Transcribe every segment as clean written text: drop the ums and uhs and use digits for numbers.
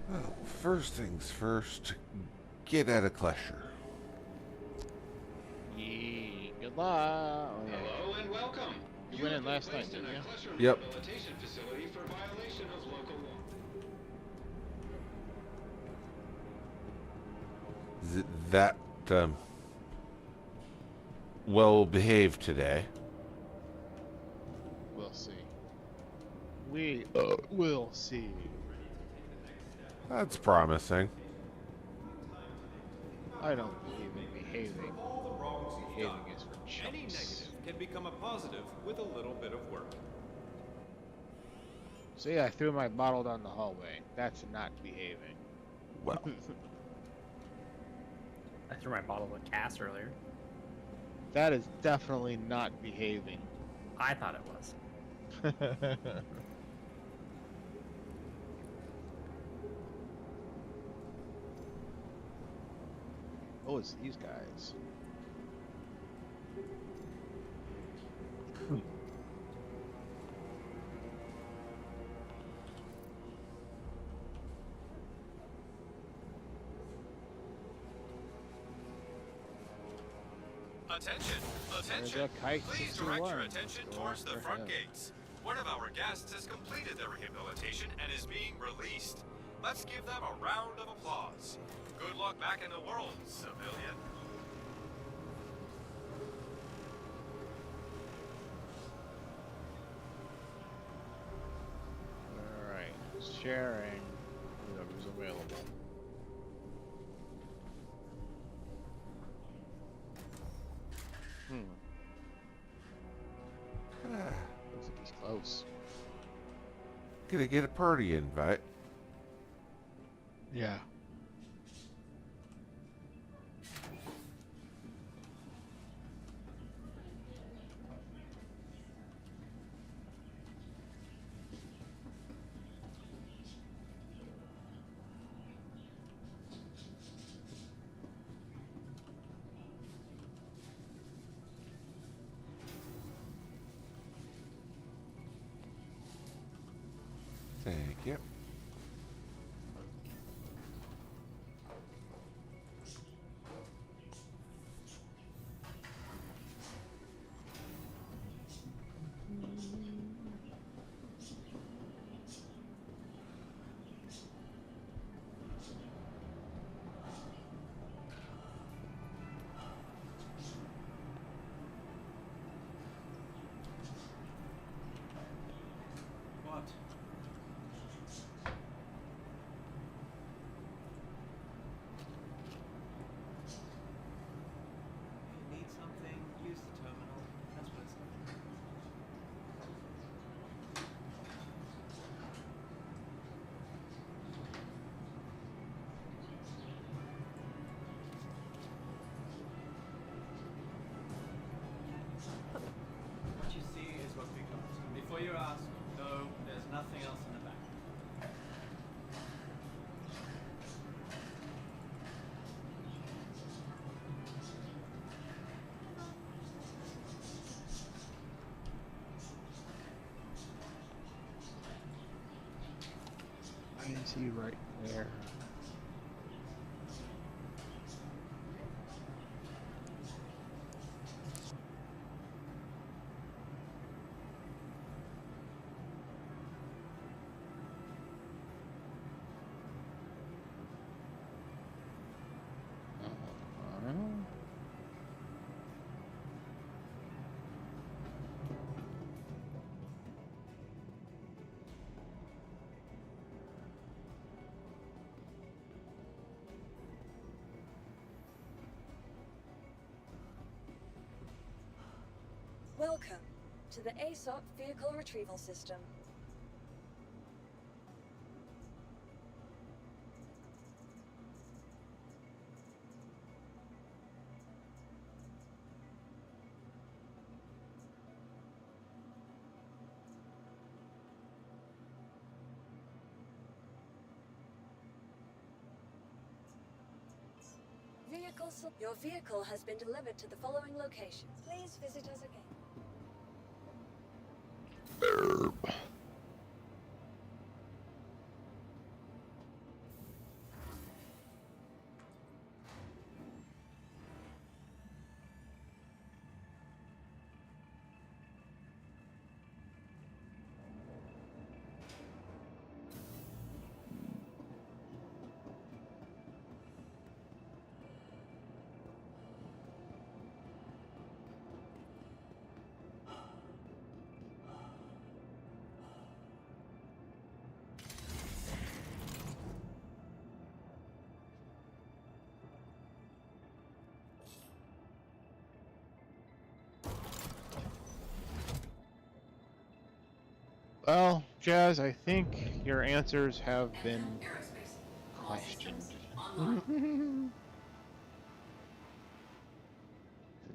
Well, first things first, get out of Klesher. Yeah, good luck. Oh, yeah. Hello and welcome. You You went have in been last night, placed in didn't a you? Klesser Yep. rehabilitation facility for violation of local law. That, um, well behaved today. We'll see. We will see. That's promising. I don't believe in behaving. All the wrongs you've done. Behaving is for Any chumps. negative can become a positive with a little bit of work. See, I threw my bottle down the hallway. That's not behaving. Well, I threw my bottle of Cass earlier. That is definitely not behaving. I thought it was. Oh, it's these guys. Attention! There's Attention! a kite Please 61. direct your attention Let's go towards the after front him. gates. One of our guests has completed their rehabilitation and is being released. Let's give them a round of applause. Good luck back in the world, civilian. Alright, sharing whoever's available. Looks like he's close. gonna get a party invite. Yeah. Thank you. What? If you need something, use the terminal. That's what it's like. What you see is what becomes. Before you ask, no, there's nothing else in the back. Why is he right there? Welcome to the ASOP Vehicle Retrieval System. Your vehicle has been delivered to the following location. Please visit us again. Jas, I think your answers have been questioned.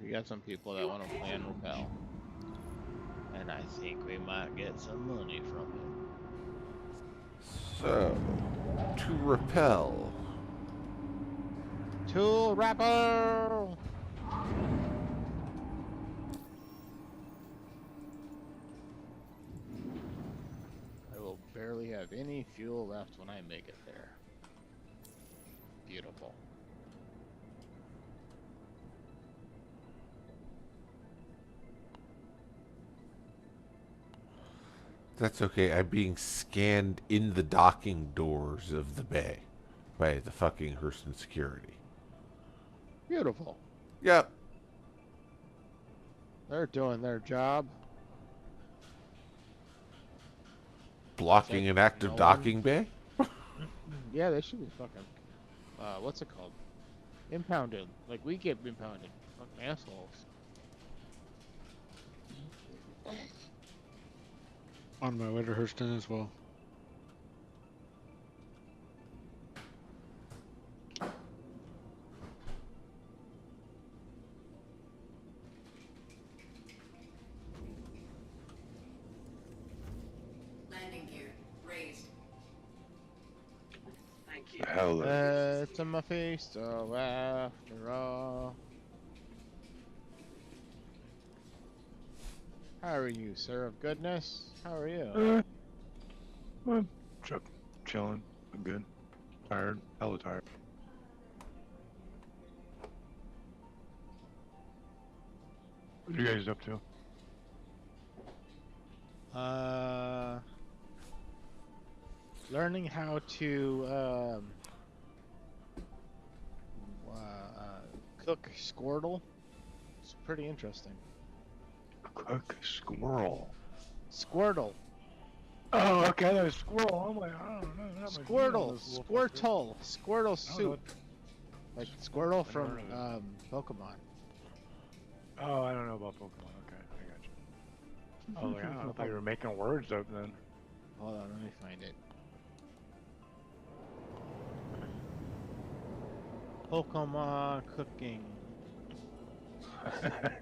We got some people that want to plan repel. And I think we might get some money from it. So, to repel. Tool Rapper! I will barely have any fuel left when I make it there. Beautiful. That's okay. I'm being scanned in the docking doors of the bay by the fucking Hurston security. Beautiful. Yep. They're doing their job. Blocking an active no docking bay? Yeah, they should be fucking. What's it called? Impounded. Like we get impounded. Fucking assholes. On my way to Hurston as well. Landing gear raised. Thank you. Hell, It's a my face, so after all. How are you, sir of goodness? How are you? I'm chilling. I'm good. Tired. Hella tired. What are you guys up to? Learning how to cook Squirtle. It's pretty interesting. Cook squirrel. Squirtle. Oh, okay, that was squirrel. I'm like, I don't know. not much Squirtle. those little fuckers. Squirtle I don't know soup. Like Squirtle I from never heard Pokemon. Oh, I don't know about Pokemon. Okay, I got you. Oh, like, I thought you were making words up then. Hold on, let me find it. Pokemon cooking.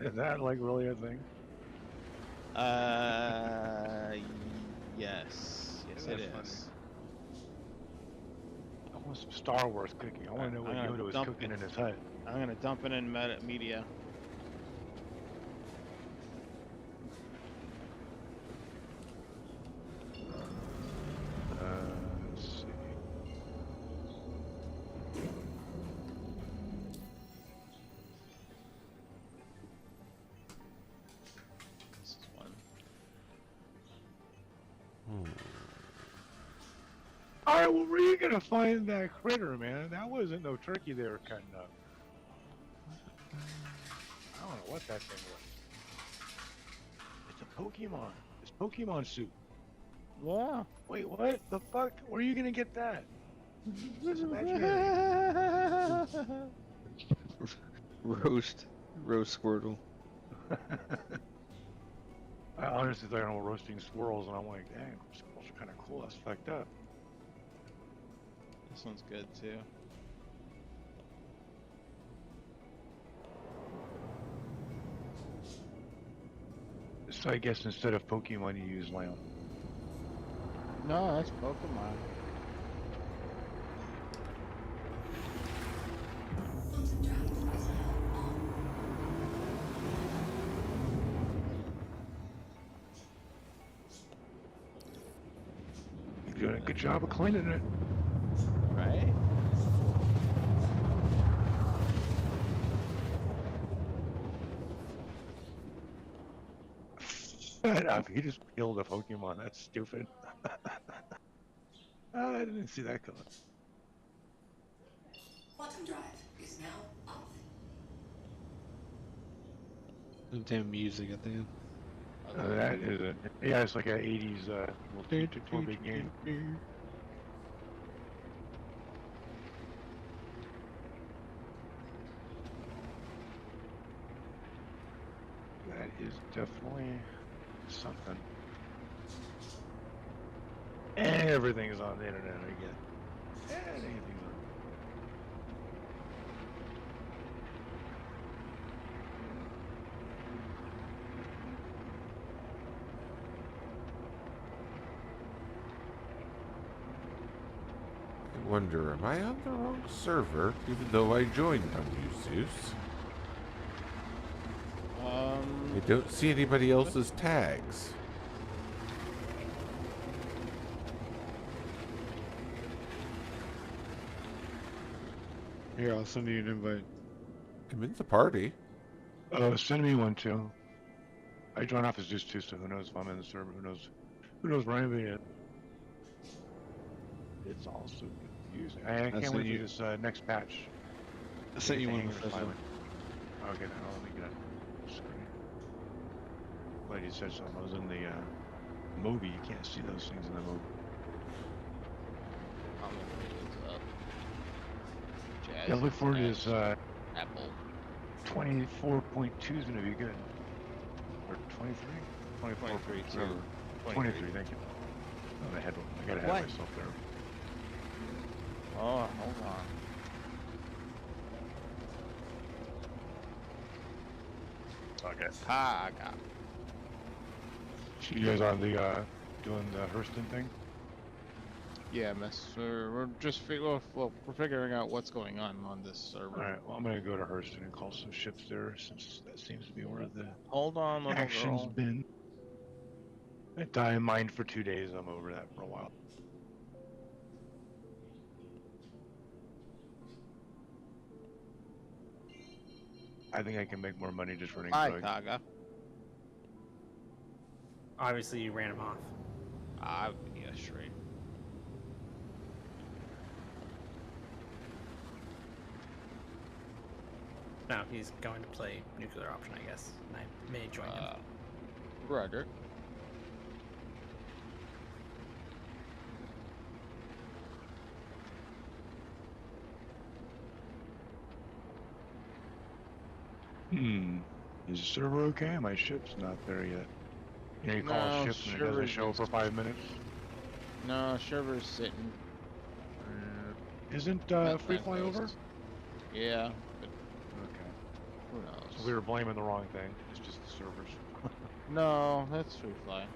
Is that like really a thing? Yes. Yes, That's it funny. is. I want some Star Wars cooking. I want to know what I'm gonna Yoda was dump cooking it. in his hut. I'm gonna dump it in media. Let's see. This is one. Alright, well, where are you gonna find that critter, man? That wasn't no turkey they were cutting up. I don't know what that thing was. It's a Pokemon. It's Pokemon soup. Yeah. Wait, what? The fuck? Where are you gonna get that? It's imaginary. Roast Squirtle. I honestly thought I was roasting squirrels, and I'm like, dang, squirrels are kind of cool. That's fucked up. This one's good too. So I guess instead of Pokemon, you use lamb. No, that's Pokemon. Quantum drive is now on. You're doing a good job of cleaning it. Right? He just killed a Pokemon. That's stupid. I didn't see that coming. Quantum drive is now off. The damn music at the end. That is it. Yeah, it's like an 80s little big game. That is definitely something. Everything's on the internet, I get. Anything's on. I wonder, am I on the wrong server, even though I joined on Zeus? I don't see anybody else's tags. Here, I'll send you an invite. I'm in the party. Send me one too. I joined off as Zeus too, so who knows if I'm in the server? Who knows? Who knows where I'm in? It's all so confusing. I can't wait for this next patch. I sent you one Hangers before. finally. Okay, now let me get a screen. Glad you said something. I was in the movie. You can't see those things in the movie. I'm gonna bring this up. Jazz Yeah, look forward to this. Apple. 24.2 is gonna be good. Or 23? 24. 23 too. whatever. 23, thank you. Oh, I gotta have What? myself there. Oh, hold on. Okay. I got. So you guys on the doing the Hurston thing? Yeah, we're just well, we're figuring out what's going on this server. All right. Well, I'm gonna go to Hurston and call some ships there, since that seems to be where the Hold on, little action's girl. been. I die mined for 2 days. I'm over that for a while. I think I can make more money just running Hi, Bug. Kaga. Obviously, you ran him off. Yeah, straight. No, he's going to play nuclear option, I guess. And I may join him. Roger. Is the server okay? My ship's not there yet. You know, you call a No, ship and it doesn't server's show for just- 5 minutes. No, server's sitting. Isn't That's Free not Fly over? closed. Yeah, but Okay. who knows? So we were blaming the wrong thing. It's just the servers. No, that's free fly.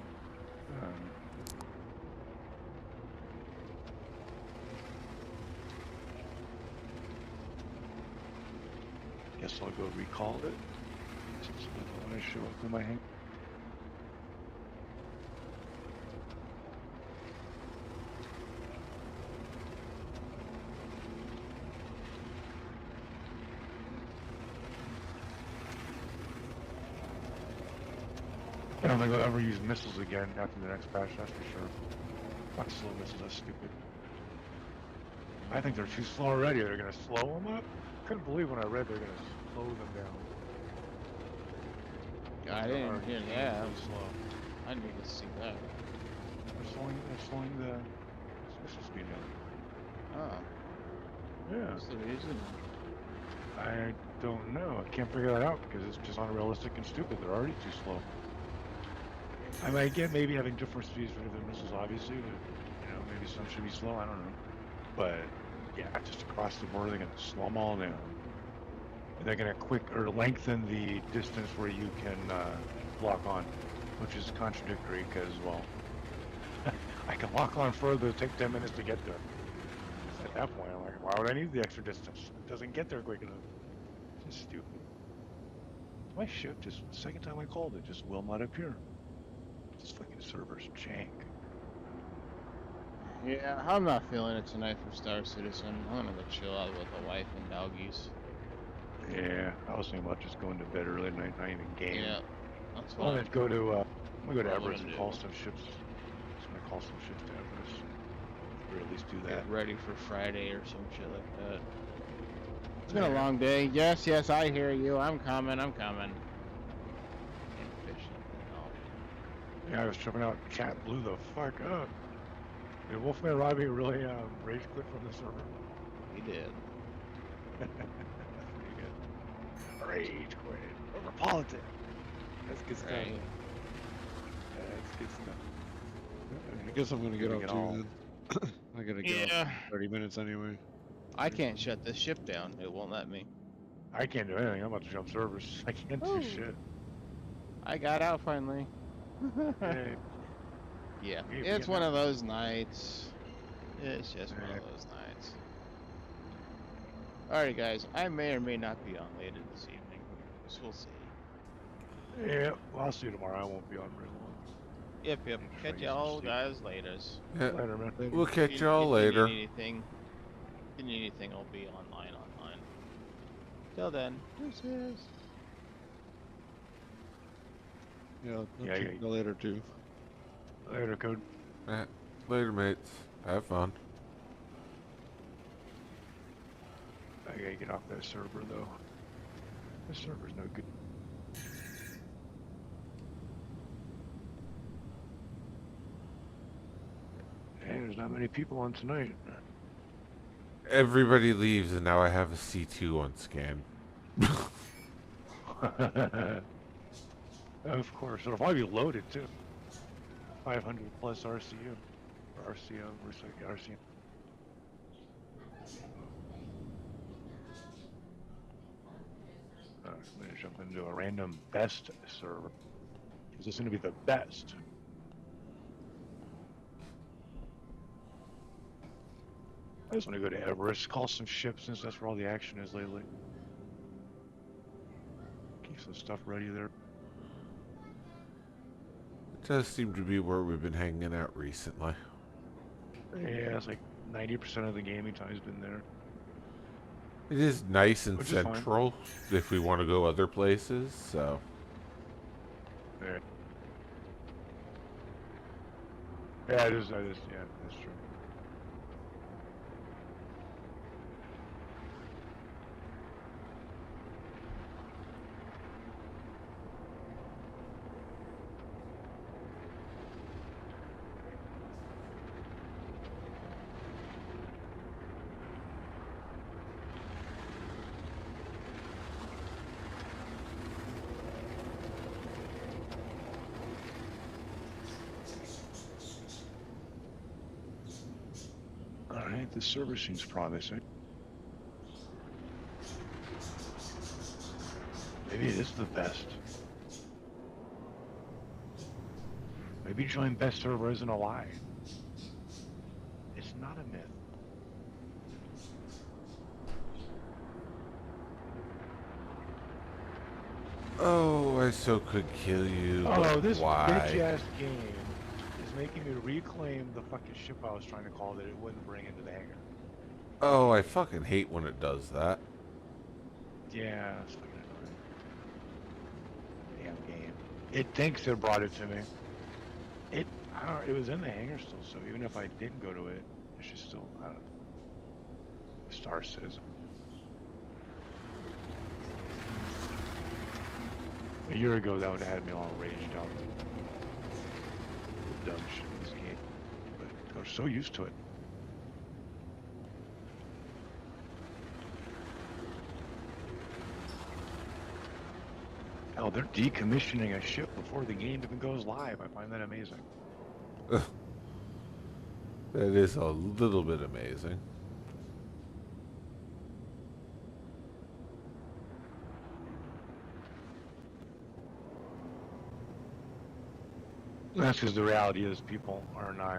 Guess I'll go recall it. Since I don't want to show up in my hand. I don't think I'll ever use missiles again after the next patch, that's for sure. Not slow missiles, that's stupid. I think they're too slow already. They're gonna slow them up? Couldn't believe when I read they're gonna slow them down. I didn't hear that. Really slow. I need to see that. They're slowing the missile speed down. Oh, Yeah. what's the reason? I don't know. I can't figure that out because it's just unrealistic and stupid. They're already too slow. I might get maybe having different speeds for different missiles, obviously, but you know, maybe some should be slow. I don't know. But yeah, just across the board, they're gonna slow them all down. And they're gonna lengthen the distance where you can lock on, which is contradictory because, well, I can lock on further. It'll take 10 minutes to get there. At that point, I'm like, why would I need the extra distance? It doesn't get there quick enough. It's just stupid. My ship just, the second time I called it, just will not appear. This fucking server's jank. Yeah, I'm not feeling it tonight for Star Citizen. I'm gonna go chill out with the wife and doggies. Yeah, I was thinking about just going to bed early tonight, not even game. Yeah, that's I'm what gonna go to, I'm gonna go to Probably Everest and gonna call do. some ships. Just gonna call some ships to Everest. Or at least do I'm that. get ready for Friday or some shit like that. It's been a long day. Yes, yes, I hear you. I'm coming. I'm coming. Inefficient. Yeah, I was tripping out. Cat blew the fuck up. Did Wolfman Robbie really rage quit from the server? He did. That's pretty good. Rage quit over politics. That's good stuff. Right. Yeah, that's good stuff. I guess I'm gonna get Gonna off get too all- then. I gotta go. Yeah. 30 minutes anyway. I can't shut this ship down. It won't let me. I can't do anything. I'm about to jump servers. I can't do Oh. shit. I got out finally. Hey, Yeah, we it's get one out. of those nights. It's just one Yeah. of those nights. Alright, guys. I may or may not be on later this evening. So we'll see. Yeah, well, I'll see you tomorrow. I won't be on very long. Yep. Try to Catch get some y'all sleep. guys later. Yeah, Later, man. we'll catch If y'all you later. Need anything, if you need anything, I'll be online. Till then, deuces. Yeah, I'll Yeah, check you later too. Later, Code. Yeah, later, mates. Have fun. I gotta get off that server, though. This server's no good. Hey, there's not many people on tonight. Everybody leaves, and now I have a C2 on scan. Of course. It'll probably be loaded, too. 500 plus RCU. Or RCO. RCM. I'm gonna jump into a random best server. Is this gonna be the best? I just want to go to Everest, call some ships since that's where all the action is lately. Keep some stuff ready there. It does seem to be where we've been hanging out recently. Yeah, it's like 90% of the gaming time's been there. It is nice and Which is fine. central if we want to go other places, so. Yeah. Yeah, it is. Yeah, that's true. Alright, this server seems promising. Maybe it is the best. Maybe join best server isn't a lie. It's not a myth. Oh, I so could kill you. Oh, but this why? bitch-ass game is making me reclaim the fucking ship I was trying to call that it wouldn't bring into the hangar. Oh, I fucking hate when it does that. Yeah, it's fucking annoying. Damn game. It thinks it brought it to me. I don't know, it was in the hangar still, so even if I didn't go to it, it's just still, I don't know. Star Citizen. A year ago, that would have had me all raged out. The dumb shit in this game. But I was so used to it. Hell, they're decommissioning a ship before the game even goes live. I find that amazing. That is a little bit amazing. That's because the reality is people aren't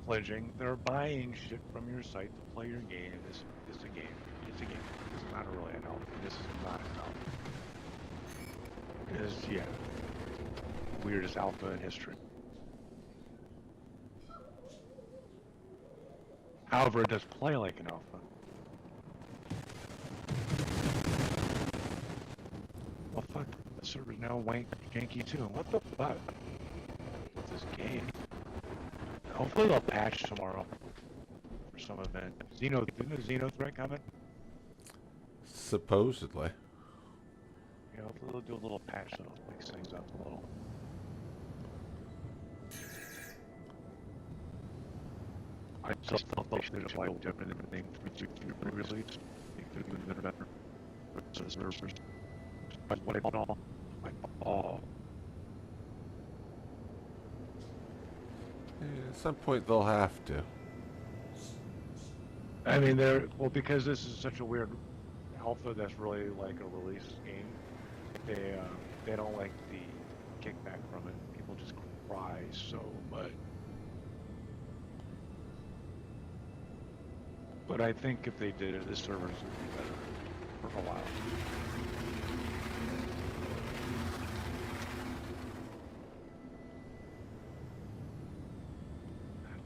pledging. They're buying shit from your site to play your game. This is a game. It's a game. It's not really an alpha. This is not an alpha. It is, yeah, weirdest alpha in history. However, it does play like an alpha. Well, fuck. The server's now janky too. What the fuck? What's this game? Hopefully they'll patch tomorrow for some event. Didn't the Xeno threat coming? Supposedly. Yeah, hopefully they'll do a little patch that'll mix things up a little. I just thought they should have applied different than the name previously. It could have been better. So the servers, what I all, like all. At some point they'll have to. I mean, because this is such a weird alpha that's really like a release game. They don't like the kickback from it. People just cry so much. But I think if they did it, the servers would be better for a while.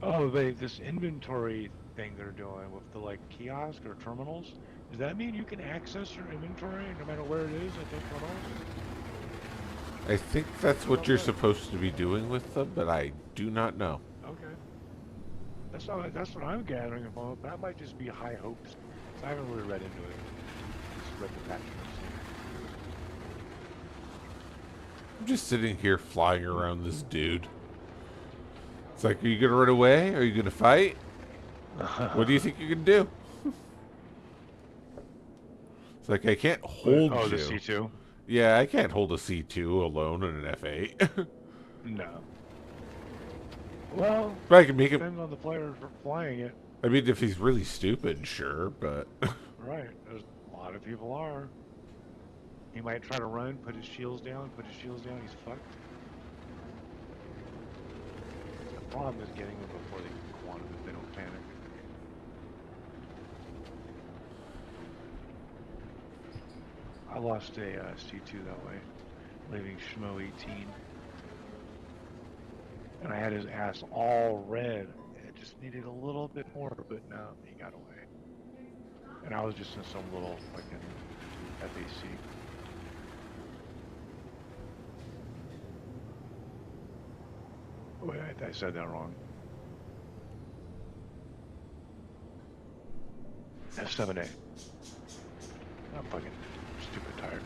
Oh, this inventory thing they're doing with the like kiosk or terminals, does that mean you can access your inventory no matter where it is at those terminals? I think that's what you're supposed to be doing with them, but I do not know. Okay. That's what I'm gathering from it. That might just be high hopes. I haven't really read into it. Just read the patch notes. I'm just sitting here flying around this dude. It's like, are you gonna run away? Are you gonna fight? What do you think you can do? It's like, I can't hold you. Oh, the C2? Yeah, I can't hold a C2 alone in an F8. No. Well, but I can make him. Depends on the player for flying it. I mean, if he's really stupid, sure, but. Right. There's a lot of people are. He might try to run, put his shields down, he's fucked. The problem is getting them before they can quantum if they don't panic. I lost a C2 that way, leaving Schmo 18. And I had his ass all red. It just needed a little bit more, but no, he got away. And I was just in some little fucking FAC. Wait, I said that wrong. F7A. I'm fucking stupid tired.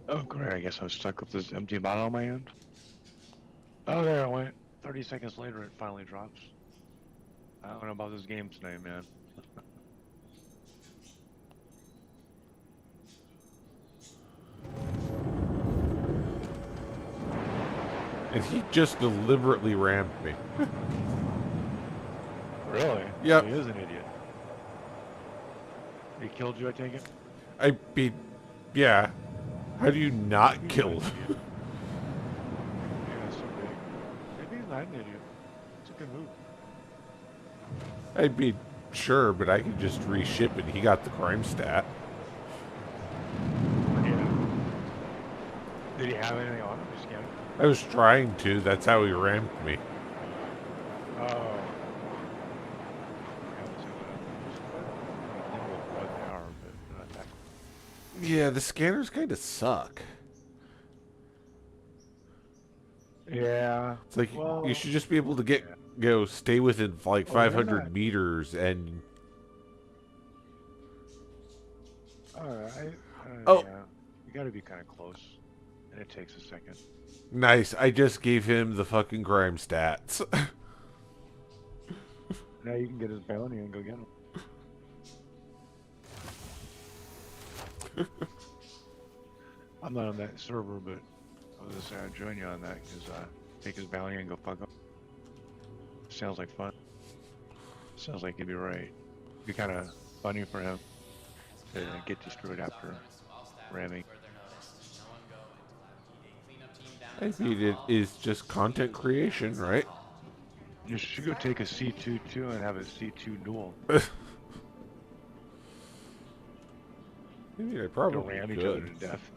Oh, great. I guess I was stuck with this empty bottle on my end. Oh, there it went. 30 seconds later, it finally drops. I don't know about this game tonight, man. And he just deliberately rammed me. Really? Yep. He is an idiot. He killed you, I take it? I mean, yeah. How do you not kill him? Yeah, so big. Maybe he's not an idiot. It's a good move. I mean, sure, but I can just reship it. He got the crime stat. Yeah. Did he have anything on him? Just kidding. I was trying to. That's how he rammed me. Oh. Yeah, the scanners kind of suck. Yeah. It's like, well, you should just be able to stay within like 500 meters and... Oh. Yeah. You gotta be kind of close. And it takes a second. Nice. I just gave him the fucking crime stats. Now you can get his bounty and go get him. I'm not on that server, but I was just I'd join you on that because take his bounty and go fuck him. Sounds like fun. Sounds like you'd be right. Be kind of funny for him to get destroyed after ramming. I mean, it is just content creation, right? You should go take a C2 too and have a C2 duel. I mean, I probably ram could. each other to death.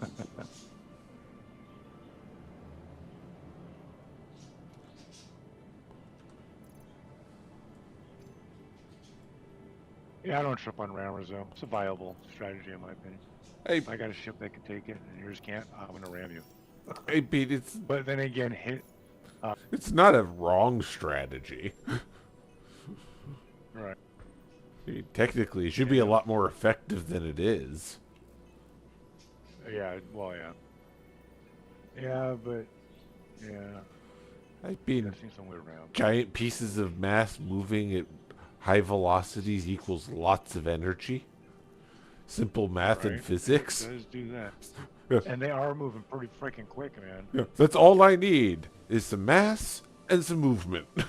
Yeah, I don't trip on rammers though. It's a viable strategy in my opinion. Hey, If I got a ship that can take it and yours can't, I'm gonna ram you. hey, Pete, But then again, hit. it's not a wrong strategy. Right. I mean, technically, it should be a lot more effective than it is. Yeah. Well, yeah. Yeah, but yeah. I mean, I've seen some weird rams. giant pieces of mass moving at high velocities equals lots of energy. Simple math and Right? physics. It does do that. Yeah. And they are moving pretty freaking quick, man. Yeah, that's all I need is some mass and some movement. Yeah,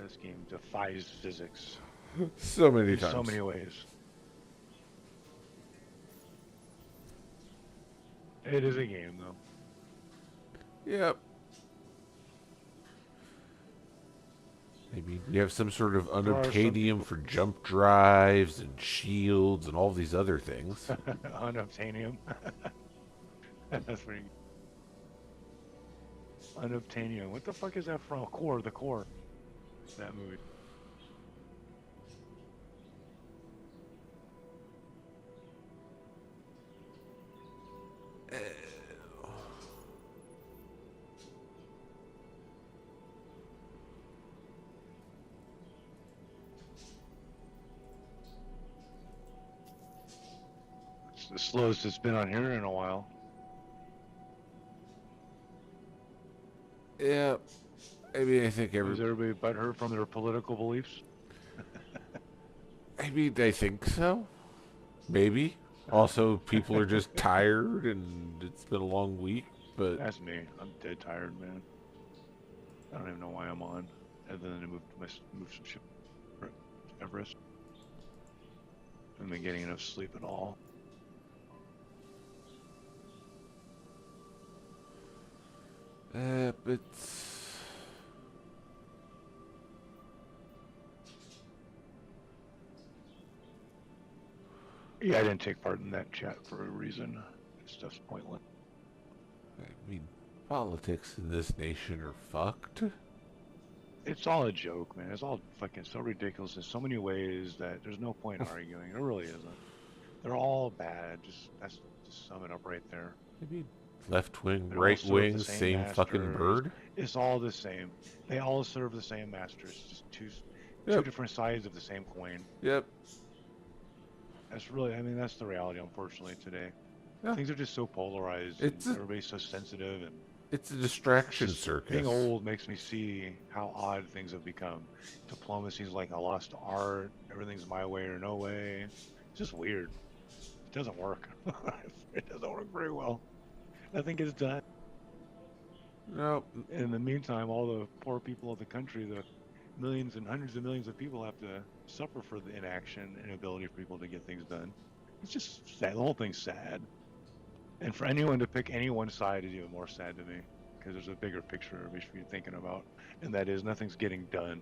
this game defies physics So many in times. so many ways. It is a game, though. Yep. Maybe we have some sort of are some unobtainium for jump drives and shields and all these other things. Unobtainium. That's pretty. Unobtainium. What the fuck is that from? Core, the core. That movie. It's the slowest it's been on here in a while. Yeah. I mean, I think Is everybody butthurt from their political beliefs? I mean, I think so. Maybe. Also, people are just tired and it's been a long week, but That's me. I'm dead tired, man. I don't even know why I'm on, other than to move some shit for Everest. I haven't been getting enough sleep at all. it's Yeah, I didn't take part in that chat for a reason. Stuff's pointless. I mean, politics in this nation are fucked. It's all a joke, man. It's all fucking so ridiculous in so many ways that there's no point arguing. There really isn't. They're all bad. Just sum it up right there. I mean, left wing, They all right serve wing, the same fucking masters. bird. It's all the same. They all serve the same masters. Just two Yep. different sides of the same coin. Yep. That's really, I mean, that's the reality, unfortunately, today. Yeah. Things are just so polarized. It's and a- everybody's so sensitive, and It's a distraction just circus. being old makes me see how odd things have become. Diplomacy's like a lost art. Everything's my way or no way. It's just weird. It doesn't work. It doesn't work very well. Nothing gets done. Nope. In the meantime, all the poor people of the country, the millions and hundreds of millions of people have to suffer for the inaction and inability for people to get things done. It's just sad. The whole thing's sad. And for anyone to pick any one side is even more sad to me, because there's a bigger picture everybody should be thinking about, and that is nothing's getting done.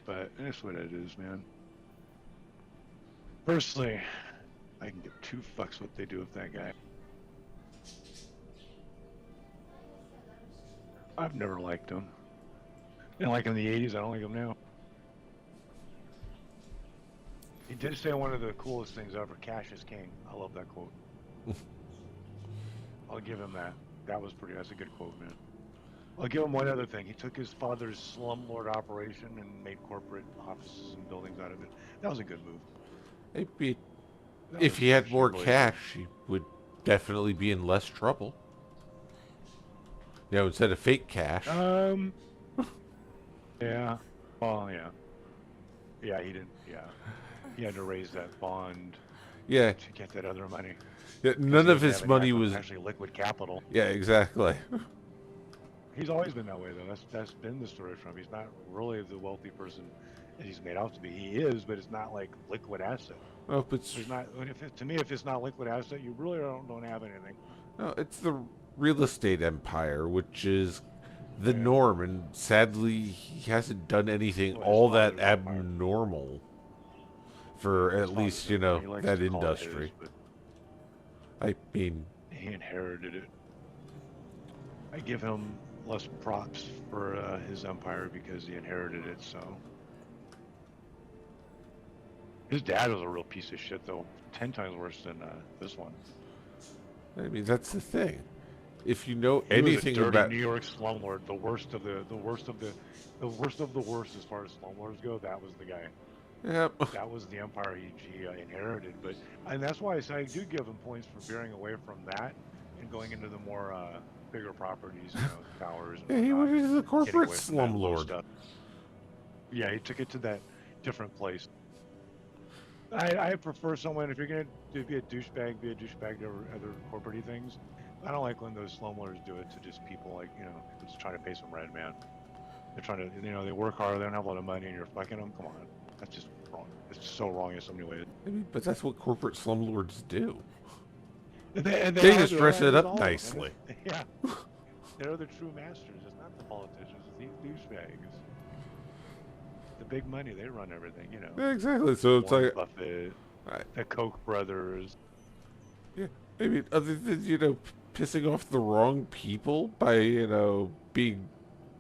But that's what it is, man. Personally, I can give two fucks what they do with that guy. I've never liked him. Didn't like him in the 80s, I don't like him now. He did say one of the coolest things ever, cash is king. I love that quote. I'll give him that. That's a good quote, man. I'll give him one other thing. He took his father's slumlord operation and made corporate offices and buildings out of it. That was a good move. Maybe That if was he had actually more really cash, he would definitely be in less trouble. You know, instead of fake cash. good. Yeah. Well, yeah. Yeah, he didn't. Yeah. He had to raise that bond Yeah. to get that other money. Yeah, 'Cause none he of didn't his have money enough was. actually liquid capital. Yeah, exactly. He's always been that way, though. That's been the story from him. He's not really the wealthy person that he's made out to be. He is, but it's not like liquid asset. Oh, it's There's not. To me, if it's not liquid asset, you really don't have anything. no, it's the real estate empire, which is the Yeah. norm, and sadly, he hasn't done anything Well, his all that father's empire. abnormal for His at father's least empire, he likes that to call it industry. his, but I mean, he inherited it. I give him less props for his empire because he inherited it. So his dad was a real piece of shit, though, 10 times worse than this one. I mean, that's the thing. If you know He was a anything dirty about New York slumlord, the worst of the worst of the worst as far as slumlords go. That was the guy. Yep. That was the empire he inherited. And that's why I do give him points for veering away from that and going into the more bigger properties, towers. And Yeah, he whatnot, was a getting corporate away from that low slumlord. stuff. Yeah, he took it to that different place. I prefer someone, if you're going to be a douchebag to other corporate things. I don't like when those slumlords do it to just people just trying to pay some rent, man. They're trying to, they work hard, they don't have a lot of money, and you're fucking them. Come on. That's just wrong. It's so wrong in so many ways. I mean, but that's what corporate slumlords do. They just dress it up nicely. Yeah. They're the true masters. It's not the politicians. It's these douchebags. The big money, they run everything, Yeah, exactly. So it's Warren like Buffett, right. the Koch brothers. Yeah. I mean, other than, pissing off the wrong people by, being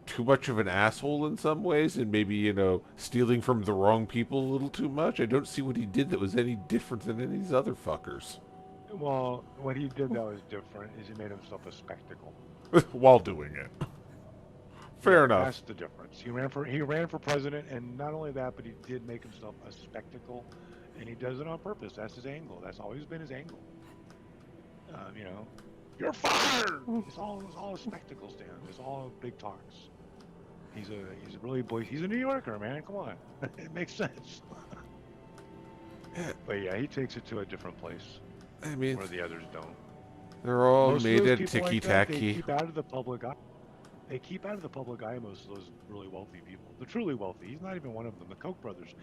too much of an asshole in some ways and maybe, stealing from the wrong people a little too much, I don't see what he did that was any different than any of these other fuckers. Well, what he did that was different is he made himself a spectacle. While doing it. Fair enough. That's the difference. He ran for president, and not only that, but he did make himself a spectacle, and he does it on purpose. That's his angle. That's always been his angle. You're fired. It's all a spectacle stand. It's all big talks. He's a really boy. He's a New Yorker, man. Come on, it makes sense. But yeah, he takes it to a different place. I mean, where the others don't. They're all Most made of those of people ticky like that, tacky. They keep out of the public eye. They keep out of the public eye. Most of those really wealthy people, the truly wealthy. He's not even one of them. The Koch brothers.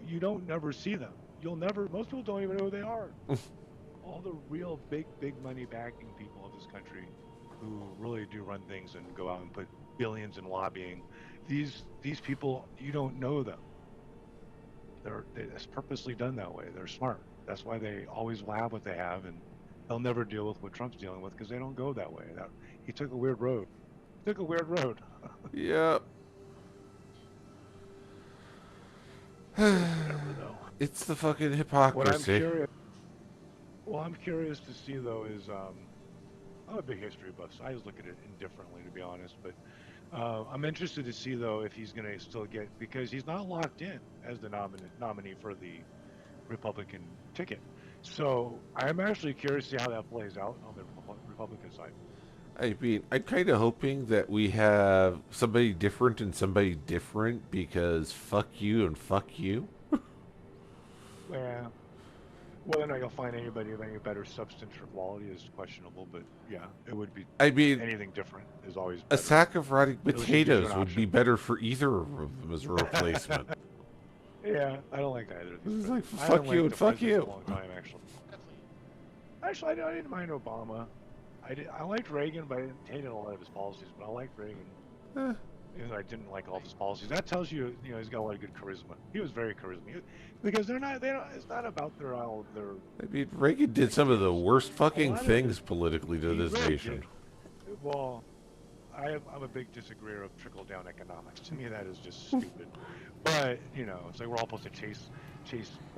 You don't never see them. You'll never. Most people don't even know who they are. All the real big money backing people of this country, who really do run things and go out and put billions in lobbying. These people, you don't know them. It's purposely done that way. They're smart. That's why they always will have what they have, and they'll never deal with what Trump's dealing with because they don't go that way. He took a weird road. Yeah. Whatever, though. It's the fucking hypocrisy. What I'm curious to see, though, is I'm a big history buff, so I just look at it indifferently, to be honest. But I'm interested to see, though, if he's going to still get, because he's not locked in as the nominee for the Republican ticket. So I'm actually curious to see how that plays out on the Republican side. I mean, I'm kind of hoping that we have somebody different and somebody different because fuck you and fuck you. Yeah. Whether or not you'll find anybody of any better substance or quality is questionable, but yeah, it would be. I mean, anything different is always a better. sack of rotting potatoes would be option. better for either of them as a replacement. Yeah, I don't like either of these. It's like, I fuck haven't you liked and fuck the president you. for a long time, actually, I didn't mind Obama. I liked Reagan, but I didn't hate a lot of his policies. But I liked Reagan. Even though I didn't like all of his policies. That tells you, he's got a lot of good charisma. He was very charismatic because they don't. It's not about their. I mean, Reagan did some of the worst fucking things politically to this really nation. did. Well, I'm a big disagreeer of trickle-down economics. To me, that is just stupid. But it's like we're all supposed to chase.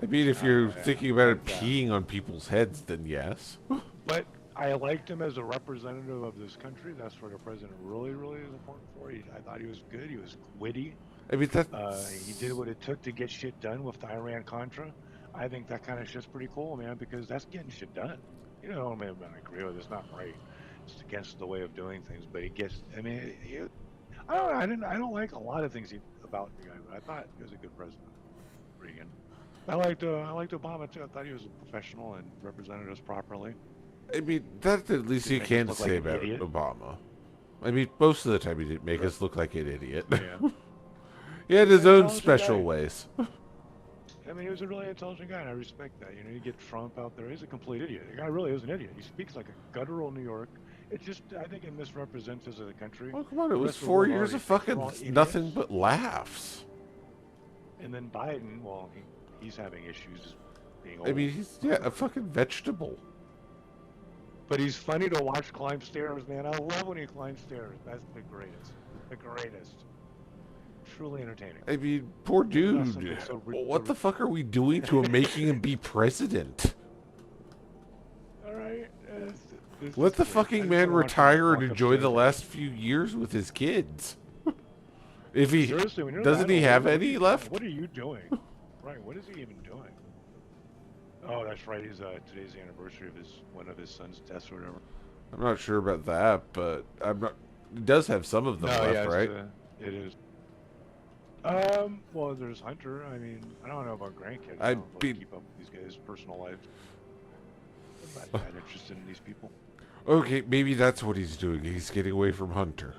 I mean, if you're thinking about it peeing on people's heads, then yes. But I liked him as a representative of this country. That's what a president really, really is important for. I thought he was good. He was witty. I mean, he did what it took to get shit done with the Iran-Contra. I think that kind of shit's pretty cool, man, because that's getting shit done. I agree with it. It's not right. It's against the way of doing things, but he gets. I mean, I don't like a lot of things about the guy, but I thought he was a good president. Reagan. I liked Obama too. I thought he was a professional and represented us properly. I mean, that at least you can say about Obama. I mean, most of the time he didn't make us look like an idiot. Yeah. He had his own special ways. I mean, he was a really intelligent guy, and I respect that. You get Trump out there; he's a complete idiot. The guy really is an idiot. He speaks like a guttural New York. It's just, I think, it misrepresents us as a country. Well, come on, it was 4 years of fucking nothing but laughs. And then Biden, well, he's having issues being old. I mean, he's a fucking vegetable. But he's funny to watch climb stairs, man. I love when he climbs stairs. That's the greatest. The greatest. Truly entertaining. I mean, poor There's not dude. something so What the fuck are we doing to him, making him be president? All right. Let the fucking man retire and enjoy the last few years with his kids. If he Seriously, when you're doesn't, that he old, have what are any you- left? What are you doing? Right. What is he even doing? Oh, that's right. He's today's the anniversary of one of his son's deaths or whatever. I'm not sure about that, but I'm not. He does have some of them left, right? It is. Well, there's Hunter. I mean, I don't know about grandkids. I don't really keep up with these guys' personal lives. I'm not that interested in these people. Okay, maybe that's what he's doing. He's getting away from Hunter.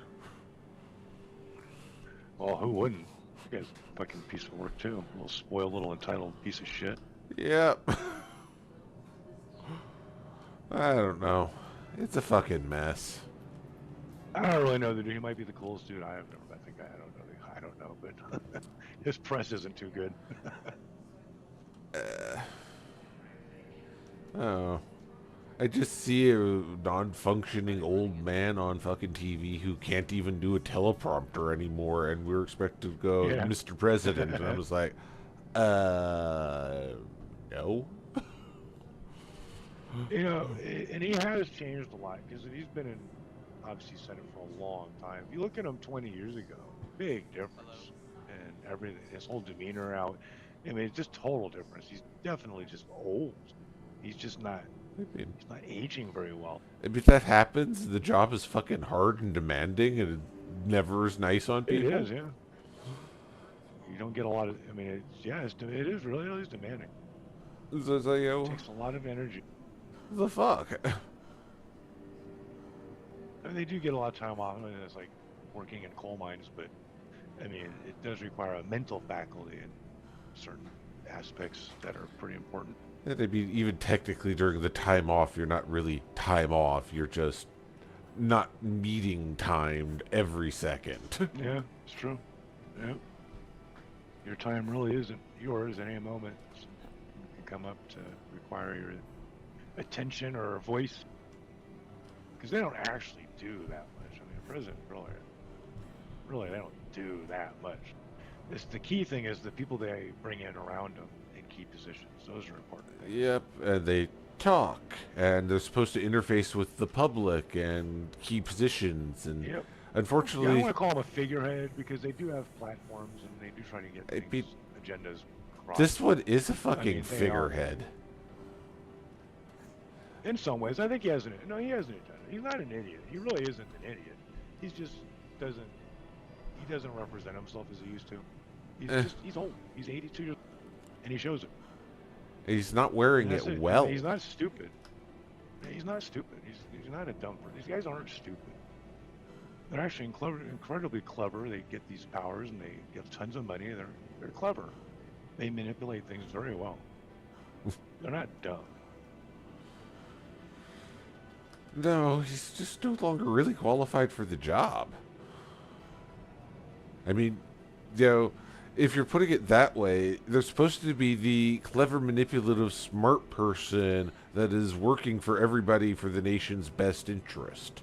Well, who wouldn't? You guy's a fucking piece of work too. A little spoiled, little entitled piece of shit. Yep. I don't know. It's a fucking mess. I don't really know the dude. He might be the coolest dude I have ever met. I don't know, but his press isn't too good. Oh. I just see a non-functioning old man on fucking TV who can't even do a teleprompter anymore, and we're expected to go, Yeah. Mr. President, and I was like, no. You know, and he has changed a lot because he's been in, obviously, Senate for a long time. If you look at him 20 years ago, big difference in everything. His whole demeanor out. I mean, it's just total difference. He's definitely just old. He's just not. He's not aging very well. If that happens, the job is fucking hard and demanding, and it never is nice on people. It is, yeah. You don't get a lot of. I mean, it is really it is demanding. So, It takes a lot of energy. The fuck? I mean, they do get a lot of time off. I mean, it's like working in coal mines, but I mean, it does require a mental faculty in certain aspects that are pretty important. I mean, even technically during the time off, you're not really time off. You're just not meeting timed every second. Yeah, it's true. Yeah. Your time really isn't yours at any moment. It can come up to require your attention or voice. Because they don't actually do that much. I mean, the president really, they don't do that much. The key thing is the people they bring in around them in key positions. Those are important. Yep, and they talk, and they're supposed to interface with the public and key positions, and Yep. unfortunately, I don't want to call them a figurehead because they do have platforms and they do try to get agendas across. this one is a fucking they are. figurehead. In some ways, I think he has an agenda. He's not an idiot. He really isn't an idiot. He's just doesn't represent himself as he used to. He's old. He's 82 years old, and he shows it. He's not wearing And that's it well. He's not stupid. He's not stupid. He's not a dumb person. These guys aren't stupid. They're actually incredibly clever. They get these powers and they get tons of money. They're clever. They manipulate things very well. They're not dumb. No, he's just no longer really qualified for the job. I mean, if you're putting it that way, they're supposed to be the clever, manipulative, smart person that is working for everybody for the nation's best interest.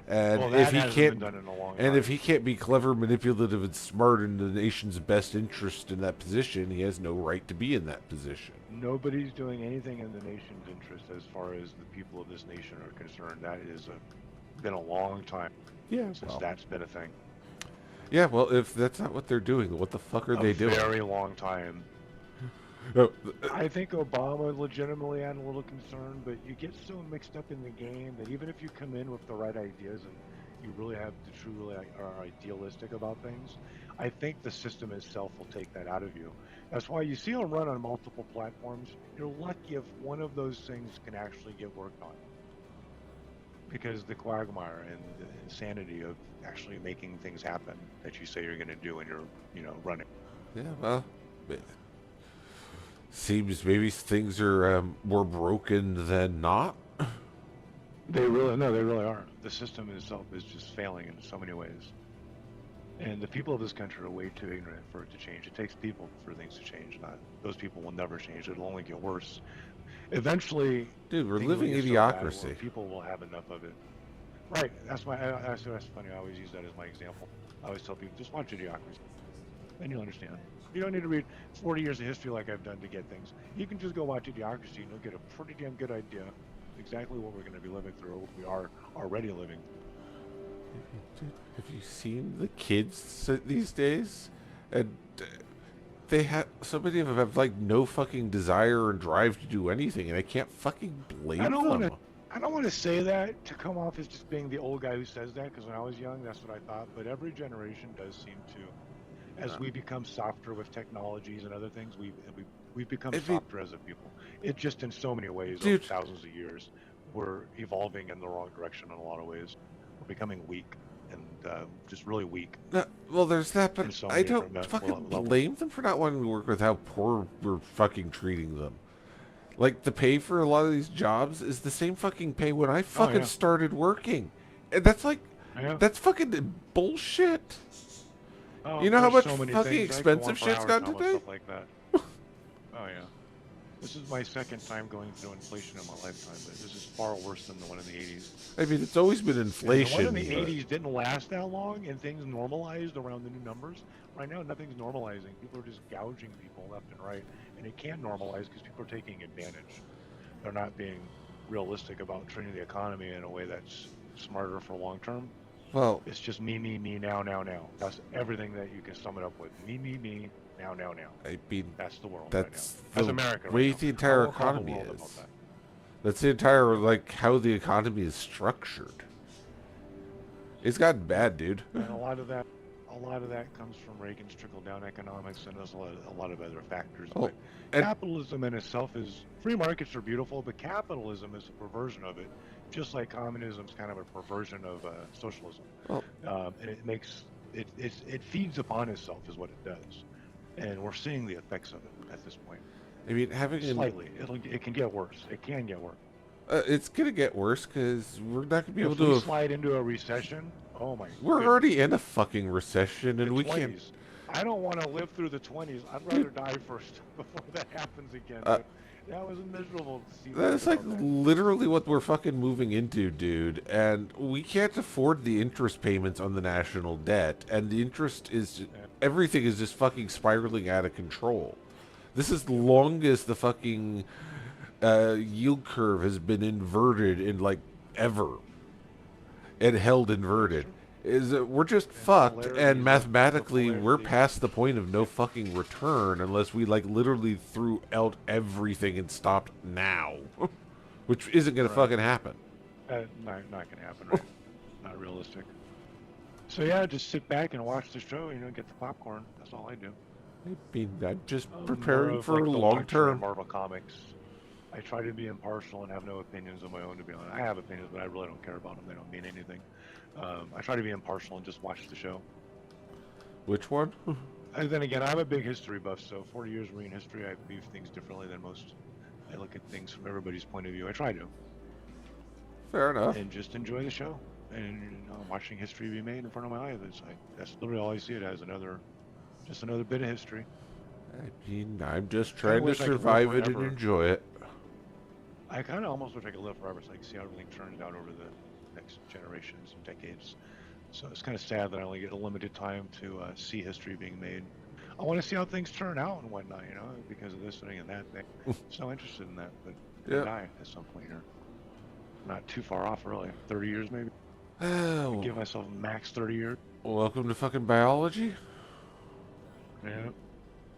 And Well, if that he hasn't can't, been done in a long and time. if he can't be clever, manipulative, and smart in the nation's best interest in that position, he has no right to be in that position. Nobody's doing anything in the nation's interest as far as the people of this nation are concerned. That is been a long time since that's been a thing. Yeah, well, if that's not what they're doing, what the fuck are they doing? A very long time. Oh, I think Obama legitimately had a little concern, but you get so mixed up in the game that even if you come in with the right ideas and you really have to truly are idealistic about things, I think the system itself will take that out of you. That's why you see them run on multiple platforms. You're lucky if one of those things can actually get worked on. Because the quagmire and the insanity of actually making things happen that you say you're going to do when you're, running. yeah, well, seems maybe things are more broken than not. They really are. The system itself is just failing in so many ways. And the people of this country are way too ignorant for it to change. It takes people for things to change. Not those people will never change. It'll only get worse. Eventually, Dude, we're things will living get so bad where idiocracy. people will have enough of it. Right. That's funny. I always use that as my example. I always tell people, just watch Idiocracy. Then you'll understand. You don't need to read 40 years of history like I've done to get things. You can just go watch Idiocracy and you'll get a pretty damn good idea exactly what we're going to be living through, what we are already living through. Dude, have you seen the kids these days? And they have, so many of them have like no fucking desire or drive to do anything, and I can't fucking blame I don't want them. to. I don't want to say that to come off as just being the old guy who says that, because when I was young, that's what I thought. But every generation does seem to, as we become softer with technologies and other things, we've become softer as a people. It just in so many ways, over Dude. thousands of years, we're evolving in the wrong direction in a lot of ways. We're becoming weak and just really weak. No, well, there's that, In but so I many don't different fucking levels. blame them for not wanting to work with how poor we're fucking treating them. Like, the pay for a lot of these jobs is the same fucking pay when I fucking yeah. started working. And that's like, Yeah. that's fucking bullshit. Oh, You know how there's much so many fucking things. I go expensive on for shit's hours gotten talking about today? Stuff like that. Oh yeah. This is my second time going through inflation in my lifetime, but this is far worse than the one in the 80s. I mean, it's always been The inflation. one in the but- 80s didn't last that long, and things normalized around the new numbers. Right now, nothing's normalizing. People are just gouging people left and right, and it can't normalize because people are taking advantage. They're not being realistic about treating the economy in a way that's smarter for long term. Well, It's just me, now. That's everything that you can sum it up with. Me, now. I mean, That's the world that's right now. As the America right way now. the I entire won't call the economy world about is. that. That's the entire, like, how the economy is structured. It's gotten bad, dude. And a lot of that comes from Reagan's trickle-down economics, and there's a lot of other factors. Oh, But and- capitalism in itself is, free markets are beautiful, but capitalism is a perversion of it, just like communism is kind of a perversion of socialism. Oh. And it feeds upon itself, is what it does, and we're seeing the effects of it at this point. I mean, having Slightly, it can get worse. It can get worse. it's gonna get worse because we're not gonna be able If we to. slide into a recession, oh my! We're goodness. already in a fucking recession, and The we can't. 20s. I don't want to live through the 20s. I'd rather die first before that happens again. But that was miserable to see. That's like literally what we're fucking moving into, dude. And we can't afford the interest payments on the national debt, and the interest is everything is just fucking spiraling out of control. This is the longest the fucking yield curve has been inverted in like ever, and held inverted. Is we're just fucked, and mathematically we're past the point of no fucking return unless we like literally threw out everything and stopped now, which isn't gonna fucking happen. Not gonna happen, right? Not realistic. So yeah, just sit back and watch the show. Get the popcorn. That's all I do. I mean, I'm just More preparing of, for like, the long watcher term. in Marvel Comics. I try to be impartial and have no opinions of my own. To be honest, I have opinions, but I really don't care about them. They don't mean anything. I try to be impartial and just watch the show. Which one? And then again, I'm a big history buff, so 40 years of marine history, I view things differently than most. I look at things from everybody's point of view. I try to. Fair enough. And just enjoy the show. And watching history be made in front of my eyes. That's literally all I see it as. Just another bit of history. I mean, I'm just trying to wish I could live survive it and forever. enjoy it. I kind of almost wish I could live forever so I can see how everything turns out over the next generations and decades. So it's kind of sad that I only get a limited time to see history being made. I want to see how things turn out and whatnot, because of this thing and that thing. So interested in that, but Yeah. I die at some point here. Not too far off, really. 30 years, maybe. Oh, Give myself max 30 years. welcome to fucking biology. Yeah.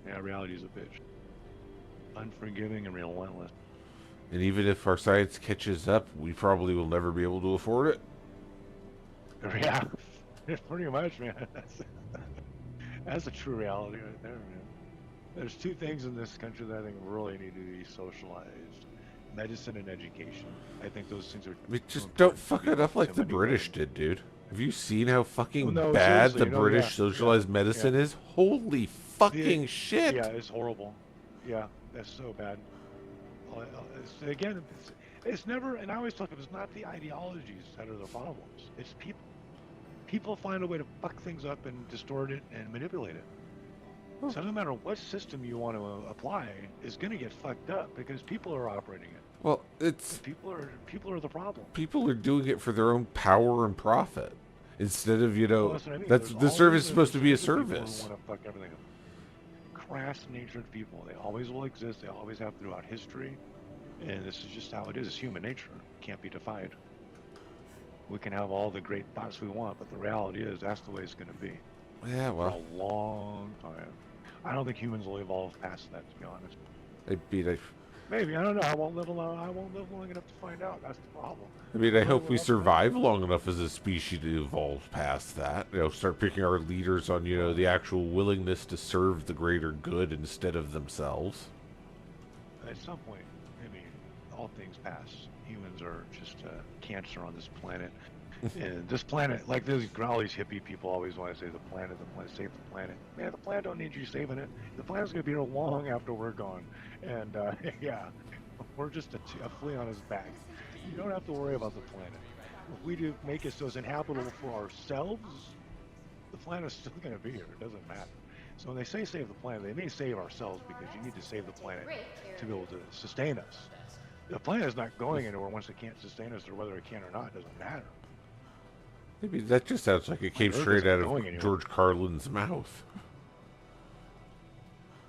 Yeah, reality is a bitch. Unforgiving and relentless. And even if our science catches up, we probably will never be able to afford it. Yeah, pretty much, man. That's a true reality right there, man. There's two things in this country that I think really need to be socialized: medicine and education. I think those things are. We too just important don't to fuck be it up like the somebody British else. did, dude. Have you seen how fucking Well, no, bad the seriously, British yeah, socialized medicine is? Holy fucking Yeah, shit! Yeah, it's horrible. Yeah, that's so bad. Again, it's never, and I always tell people, it's not the ideologies that are the problems. It's people. People find a way to fuck things up and distort it and manipulate it. So no matter what system you want to apply, is going to get fucked up because people are operating it. Well, it's People are the problem. people are doing it for their own power and profit instead of Well, that's what I mean. that's There's the service always is supposed to be a people who service. want to fuck everything up. Crass-natured people. They always will exist. They always have throughout history. And this is just how it is. It's human nature. It can't be defied. We can have all the great thoughts we want, but the reality is that's the way it's going to be Yeah, for well, a long time. I don't think humans will evolve past that, to be honest. Maybe, I don't know. I won't live long enough to find out. That's the problem. I hope we survive long enough as a species to evolve past that. Start picking our leaders on, the actual willingness to serve the greater good instead of themselves. At some point, maybe all things pass. Humans are just a cancer on this planet. And this planet, like all these hippie people always want to say the planet, save the planet. Man, the planet don't need you saving it. The planet's going to be here long after we're gone. And yeah, we're just a flea on his back. You don't have to worry about the planet. If we do make it so it's inhabitable for ourselves, the planet's still going to be here. It doesn't matter. So when they say save the planet, they may save ourselves because you need to save the planet to be able to sustain us. The planet is not going anywhere once it can't sustain us, or whether it can or not, it doesn't matter. Maybe that just sounds like it came Earth straight isn't out of going anywhere. George Carlin's mouth.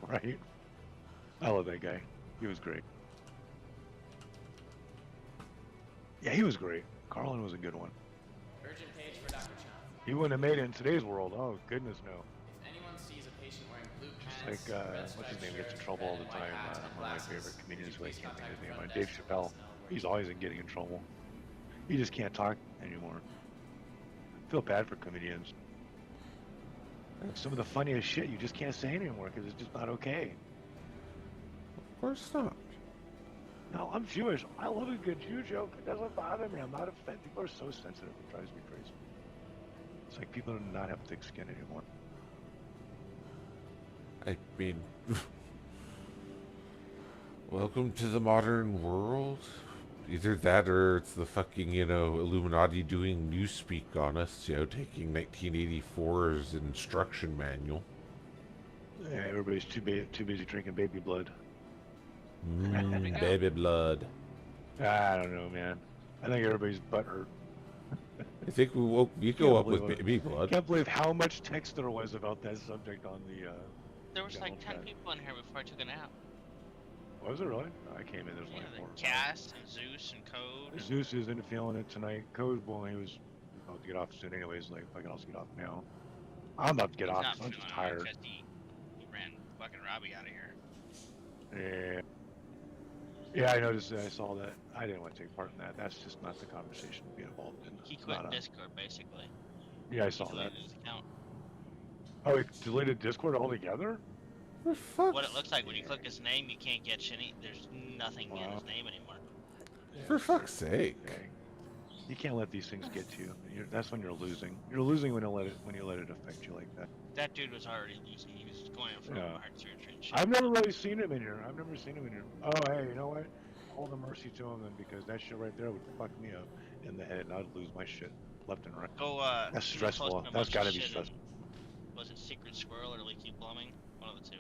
Right? I love that guy. He was great. Yeah, he was great. Carlin was a good one. Urgent page for Dr. Chan. He wouldn't have made it in today's world. Oh, goodness, no. If anyone sees a patient wearing blue Just pants, like, red what's his name, sweatshirt, gets in trouble all the and white time. hat and One of my glasses, favorite comedians, who I please can't think of his contact name, the Dave front Chappelle. desk and let us know. He's always getting in trouble. He just can't talk anymore. I feel bad for comedians. Some of the funniest shit you just can't say anymore because it's just not okay. Of course not. No, I'm Jewish. I love a good Jew joke. It doesn't bother me. I'm not offended. People are so sensitive. It drives me crazy. It's like people do not have thick skin anymore. I mean, welcome to the modern world. Either that or it's the fucking, Illuminati doing newspeak on us, taking 1984 as an instruction manual. Yeah, everybody's too busy drinking baby blood. Baby blood. I don't know, man. I think everybody's butthurt. I think we woke Nico up with baby blood. Can't believe how much text there was about that subject on the. There was like 10 chat. people in here before I took a nap. Was it really? I came in. There's Yeah, like 4. Cass and Zeus and Code. Zeus isn't feeling it tonight. Code, well, he was about to get off soon, anyways. Like, I can also get off now. I'm about to get He's off. not I'm just feeling it tired. because he ran fucking Robbie out of here. Yeah. Yeah, I noticed that. I saw that. I didn't want to take part in that. That's just not the conversation to be involved in. He It's quit not a- Discord basically. Yeah, I saw that. Deleted his account. Oh, he deleted Discord altogether? For fuck's What it looks like when you click his name, you can't get shit. There's nothing in Wow. his name anymore. For fuck's sake. Dang. You can't let these things get to you. That's when you're losing. You're losing when you let it affect you like that. That dude was already losing. He was going in for Yeah. heart surgery and shit. I've never really seen him in here. Oh, hey, you know what? All the mercy to him then, because that shit right there would fuck me up in the head, and I'd lose my shit left and right. Go, That's he was stressful. posting a That's bunch of gotta be shit in- stressful. Was it Secret Squirrel or Leaky Plumbing? One of the two.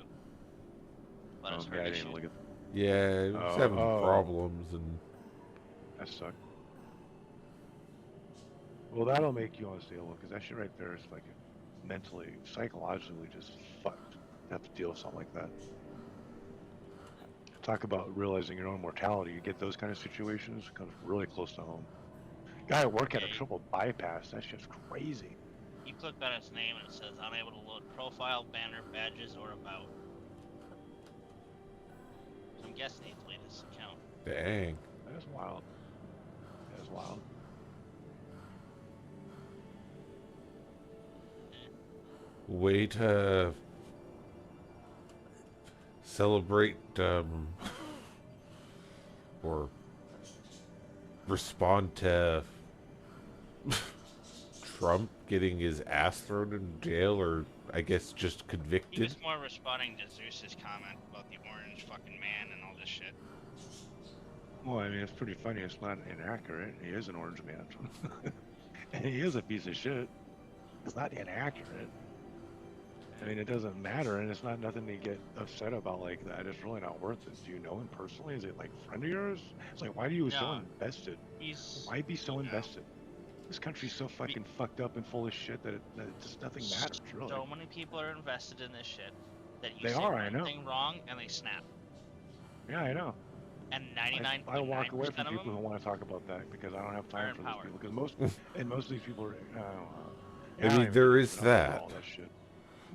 But Oh, it's yeah, heart I issue. didn't look at Yeah, he was having problems and that. Sucked. Well, that'll make you want to stay alone, because that shit right there is like mentally, psychologically just fucked. To have to deal with something like that. Talk about realizing your own mortality. You get those kind of situations, comes really close to home. Guy at work had a triple bypass. That's just crazy. You click on his name and it says unable to load profile, banner, badges, or about. So I'm guessing he deleted his account. dang. That's wild. That's wild. Way to celebrate or respond to Trump getting his ass thrown in jail, or I guess just He convicted. was more responding to Zeus's comment about the orange fucking man and all this shit. Well, I mean, it's pretty funny. It's not inaccurate. He is an orange man. And he is a piece of shit. It's not inaccurate. I mean, it doesn't matter, and it's not nothing to get upset about like that. It's really not worth it. Do you know him personally? Is it like a friend of yours? It's like, why are you so No, invested? he's Why be so no. invested? This country's so fucking fucked up and full of shit that that just nothing matters, really. So many people are invested in this shit that you They say are, I know. one thing wrong and they snap. Yeah, I know. And I walk away 99.9% from of people them who want to talk about that because I don't have are time for those empowered. people. Because most of these people are. I mean, there is that. All that shit.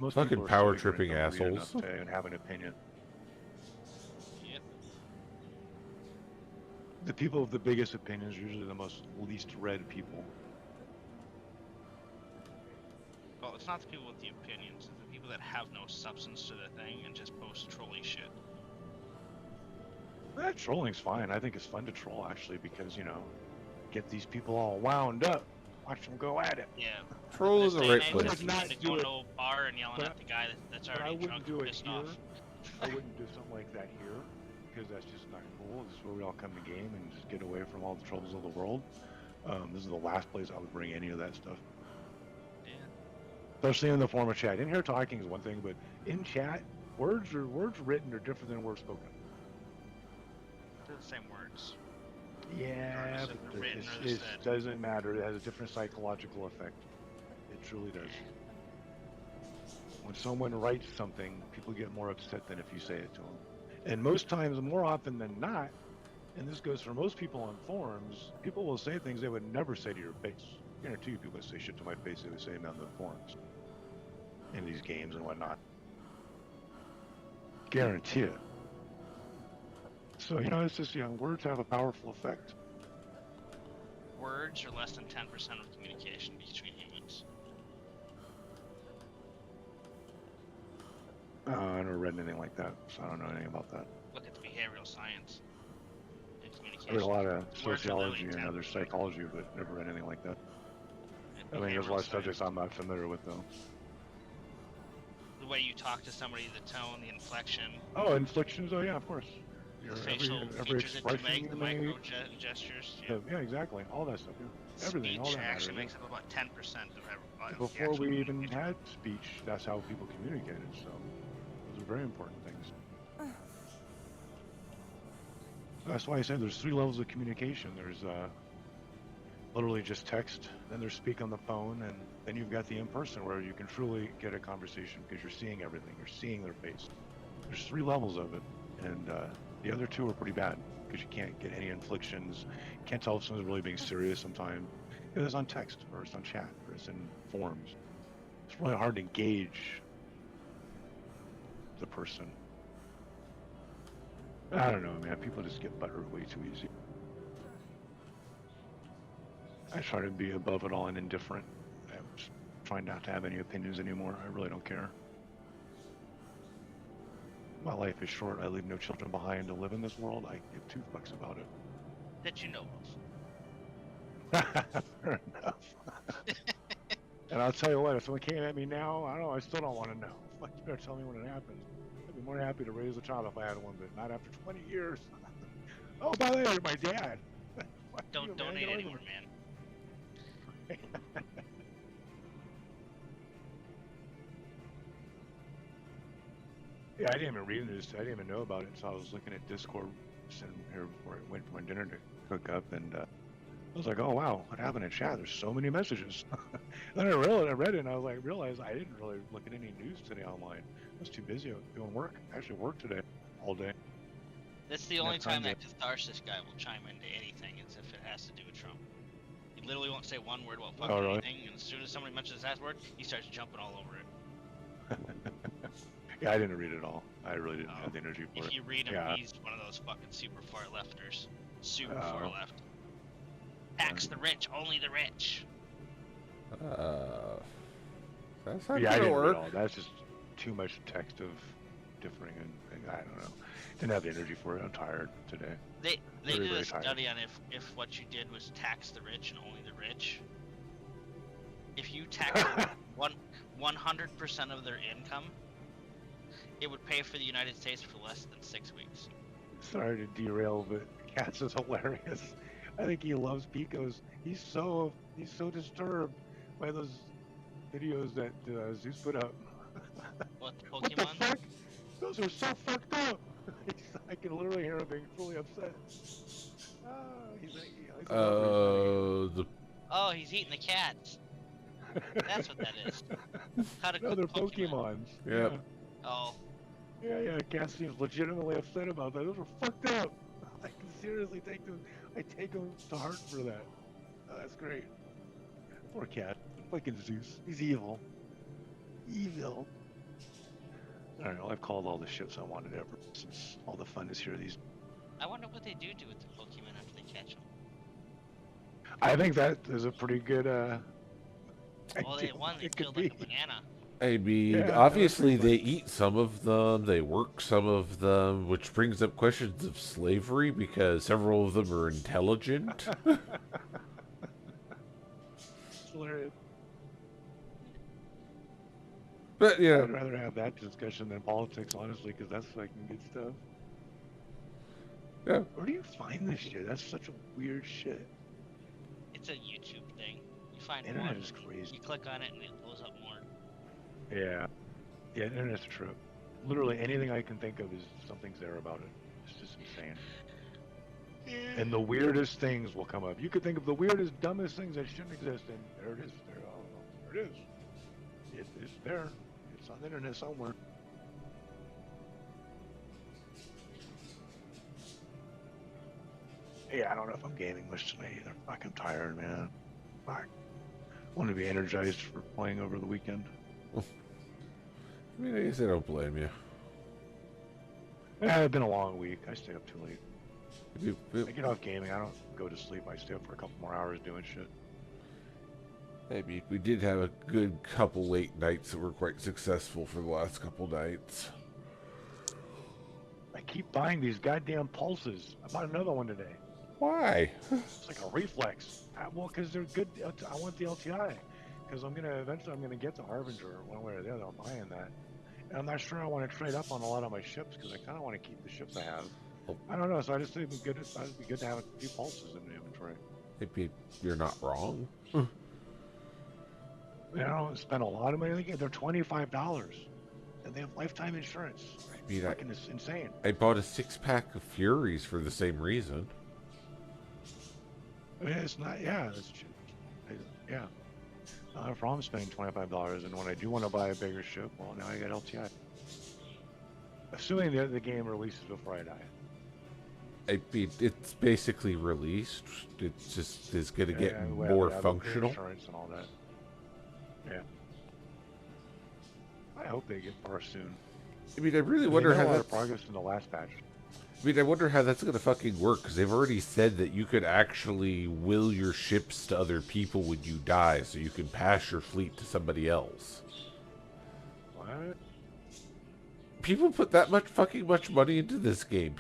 Most Fucking people are power so ignorant, tripping don't read enough assholes. to have an opinion. Yep. The people with the biggest opinions are usually the most least read people. Well, it's not the people with the opinions, it's the people that have no substance to their thing and just post trolly shit. That trolling's fine. I think it's fun to troll actually because get these people all wound up, watch them go at it. Yeah. Troll This in the day and right age, place. it's Not to do go it. to a bar and yelling But at the guy that's But I already wouldn't drunk do and it pissed here. off. I wouldn't do something like that here because that's just not cool. This is where we all come to game and just get away from all the troubles of the world. This is the last place I would bring any of that stuff. Yeah. Especially in the form of chat. In here talking is one thing, but in chat, words written are different than words spoken. They're the same words. Yeah, Regardless if but they're written or it said. doesn't matter. It has a different psychological effect. It truly does. When someone writes something, people get more upset than if you say it to them. And most times, more often than not, and this goes for most people on forums, people will say things they would never say to your face. I guarantee you people that say shit to my face, they would say them on the forums. In these games and whatnot. Guarantee it. So, it's just, words have a powerful effect. Words are less than 10% of communication between humans. I never read anything like that, so I don't know anything about that. Look at the behavioral science and I communication. read a lot of Words are sociology literally and other 10%. psychology, but never read anything like that. And I mean, there's a lot of behavioral subjects science. I'm not familiar with, though. The way you talk to somebody, the tone, the inflection, Oh, inflictions? Oh, yeah, of course. the Your facial every features that you expression make, the you make. micro gestures. Yeah. Yeah, exactly. All that stuff. Yeah. Everything, all Speech that matters. actually yeah. makes up about 10% of every. Before we even had speech, that's how people communicated. So those are very important things. That's why I said there's 3 levels of communication. There's literally just text, then there's speak on the phone, and then you've got the in-person where you can truly get a conversation because you're seeing everything. You're seeing their face. There's 3 levels of it, and the other 2 are pretty bad because you can't get any inflictions. You can't tell if someone's really being serious sometimes. It's on text, or it's on chat, or it's in forums. It's really hard to gauge the person. I don't know, man. People just get butthurt way too easy. I try to be above it all and indifferent. I'm just trying not to have any opinions anymore. I really don't care. My life is short. I leave no children behind to live in this world. I give 2 fucks about it. That you know of. Fair enough. And I'll tell you what, if someone came at me now, I don't know, I still don't want to know. Fuck, you better tell me when it happens. I'd be more than happy to raise a child if I had one, but not after 20 years. Oh, by the way, you're my dad. Fuck you, Don't man. donate Get away anymore, from man. me. Yeah, I didn't even read this. I didn't even know about it, so I was looking at Discord sitting here before I went for my dinner to cook up, and I was like, "Oh wow, what happened in chat? There's so many messages." Then I read it, and I was like, realized I didn't really look at any news today online. I was too busy doing work. I actually worked today all day. That's the only Enough time time to- that catharsis guy will chime into anything is if it has to do with Trump. He literally won't say one word about fucking Oh, really? anything, and as soon as somebody mentions that word, he starts jumping all over it. Yeah, I didn't read it all. I really didn't Oh. have the energy for If it. you read him, Yeah. he's one of those fucking super far lefters. Super Oh. far left. Tax the rich, only the rich. That's not Yeah, I gonna didn't read work. all. That's just too much text of differing, and I don't know. Didn't have the energy for it. I'm tired today. They Very, did very a tired. study on if what you did was tax the rich and only the rich. If you tax 100% of their income, it would pay for the United States for less than 6 weeks. Sorry to derail, but Katz is hilarious. I think he loves Picos. He's so disturbed by those videos that Zeus put up. What, the What the Pokemon? fuck? Those are so fucked up. I can literally hear him being truly upset. Oh, he's a lover, The Oh, he's eating the cats. That's what that is. How to no, cook they're Pokemon. Pokemons. Yep. Yeah. Oh, Yeah, Cass seems legitimately upset about that. Those are fucked up. I can seriously take them. I take them to heart for that. Oh, that's great. Poor cat. Fucking Zeus. He's evil. Evil. All right, well, I've called all the ships I wanted ever since all the fun is here. These. I wonder what they do with the Pokemon after they catch them. I think that is a pretty good. Well, they it could killed be. like a banana. I mean, Yeah, obviously that's pretty they eat some of them, they work some of them, which brings up questions of slavery because several of them are intelligent. It's hilarious. But yeah, I'd rather have that discussion than politics, honestly, because that's fucking good stuff. yeah. Where do you find this shit? That's such a weird shit. It's a YouTube thing. You find Internet one, is and crazy. you click on it, and it blows up more. Yeah. Yeah, internet's true. Literally anything I can think of is something's there about it. It's just insane. And the weirdest things will come up. You could think of the weirdest, dumbest things that shouldn't exist, and there it is. There it is. It's there. It's on the internet somewhere. Yeah, I don't know if I'm gaming much tonight either. Fuck, I'm tired, man. Fuck. I want to be energized for playing over the weekend. I mean, I guess I don't blame you. Yeah, it's been a long week. I stay up too late. Maybe, I get off gaming. I don't go to sleep. I stay up for a couple more hours doing shit. maybe we did have a good couple late nights that were quite successful for the last couple nights. I keep buying these goddamn pulses. I bought another one today. Why? It's like a reflex. Well, because they're good. I want the LTI. Because eventually I'm gonna get the Harbinger one way or the other. I'm buying that. And I'm not sure I want to trade up on a lot of my ships because I kind of want to keep the ships I have. I don't know. So I just think it'd be good to have a few pulses in the inventory. Maybe you're not wrong. You know, spend a lot of money. They're $25, and they have lifetime insurance. I mean, Fucking it's insane. I bought a 6-pack of Furies for the same reason. I mean, it's not. Yeah, that's true. Yeah. I don't have a problem spending $25, and when I do want to buy a bigger ship, well, now I got LTI. Assuming the game releases before I die. I mean, it's basically released. It just is going to get Yeah, more I have functional. Insurance and all that. Yeah. I hope they get far soon. I mean, I really They wonder made a how lot that's... of progress in the last patch. I mean, I wonder how that's going to fucking work, because they've already said that you could actually will your ships to other people when you die, so you can pass your fleet to somebody else. What? People put that much money into this game.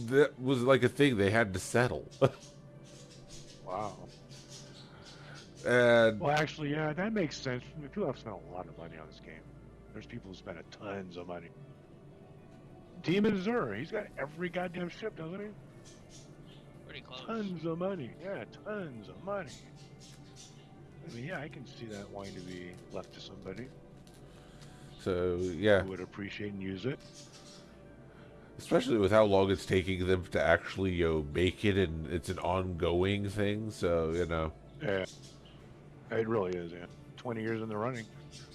That was like a thing they had to settle. Wow. And Well, actually, yeah, that makes sense. People have spent a lot of money on this game. There's people who spent tons of money. Demon Zur, he's got every goddamn ship, doesn't he? Pretty close. Tons of money. Yeah, tons of money. I mean, yeah, I can see that wanting to be left to somebody so, yeah. who would appreciate and use it. Especially with how long it's taking them to actually, make it, and it's an ongoing thing, so, Yeah, it really is, yeah. 20 years in the running.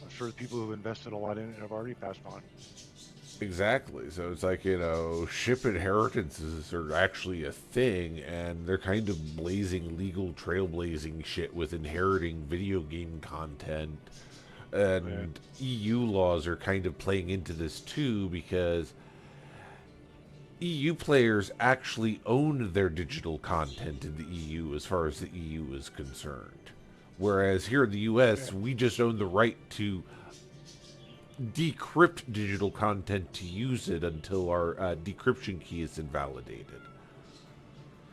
I'm sure the people who've invested a lot in it have already passed on. Exactly. So it's like, ship inheritances are actually a thing, and they're kind of blazing legal trailblazing shit with inheriting video game content. And EU laws are kind of playing into this too, because EU players actually own their digital content in the EU as far as the EU is concerned. Whereas here in the US, we just own the right to decrypt digital content to use it until our decryption key is invalidated.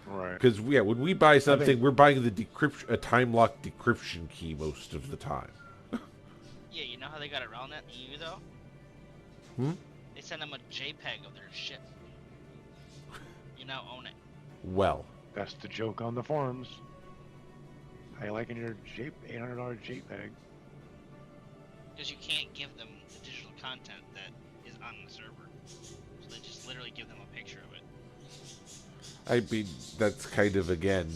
Right. Because when we buy something, we're buying a time-locked decryption key most of the time. Yeah, you know how they got around that in the EU though? They send them a JPEG of their ship. You now own it. Well, That's the joke on the forums. How you liking your $800 JPEG? Because you can't give them the digital content that is on the server. So they just literally give them a picture of it. I mean, that's kind of, again,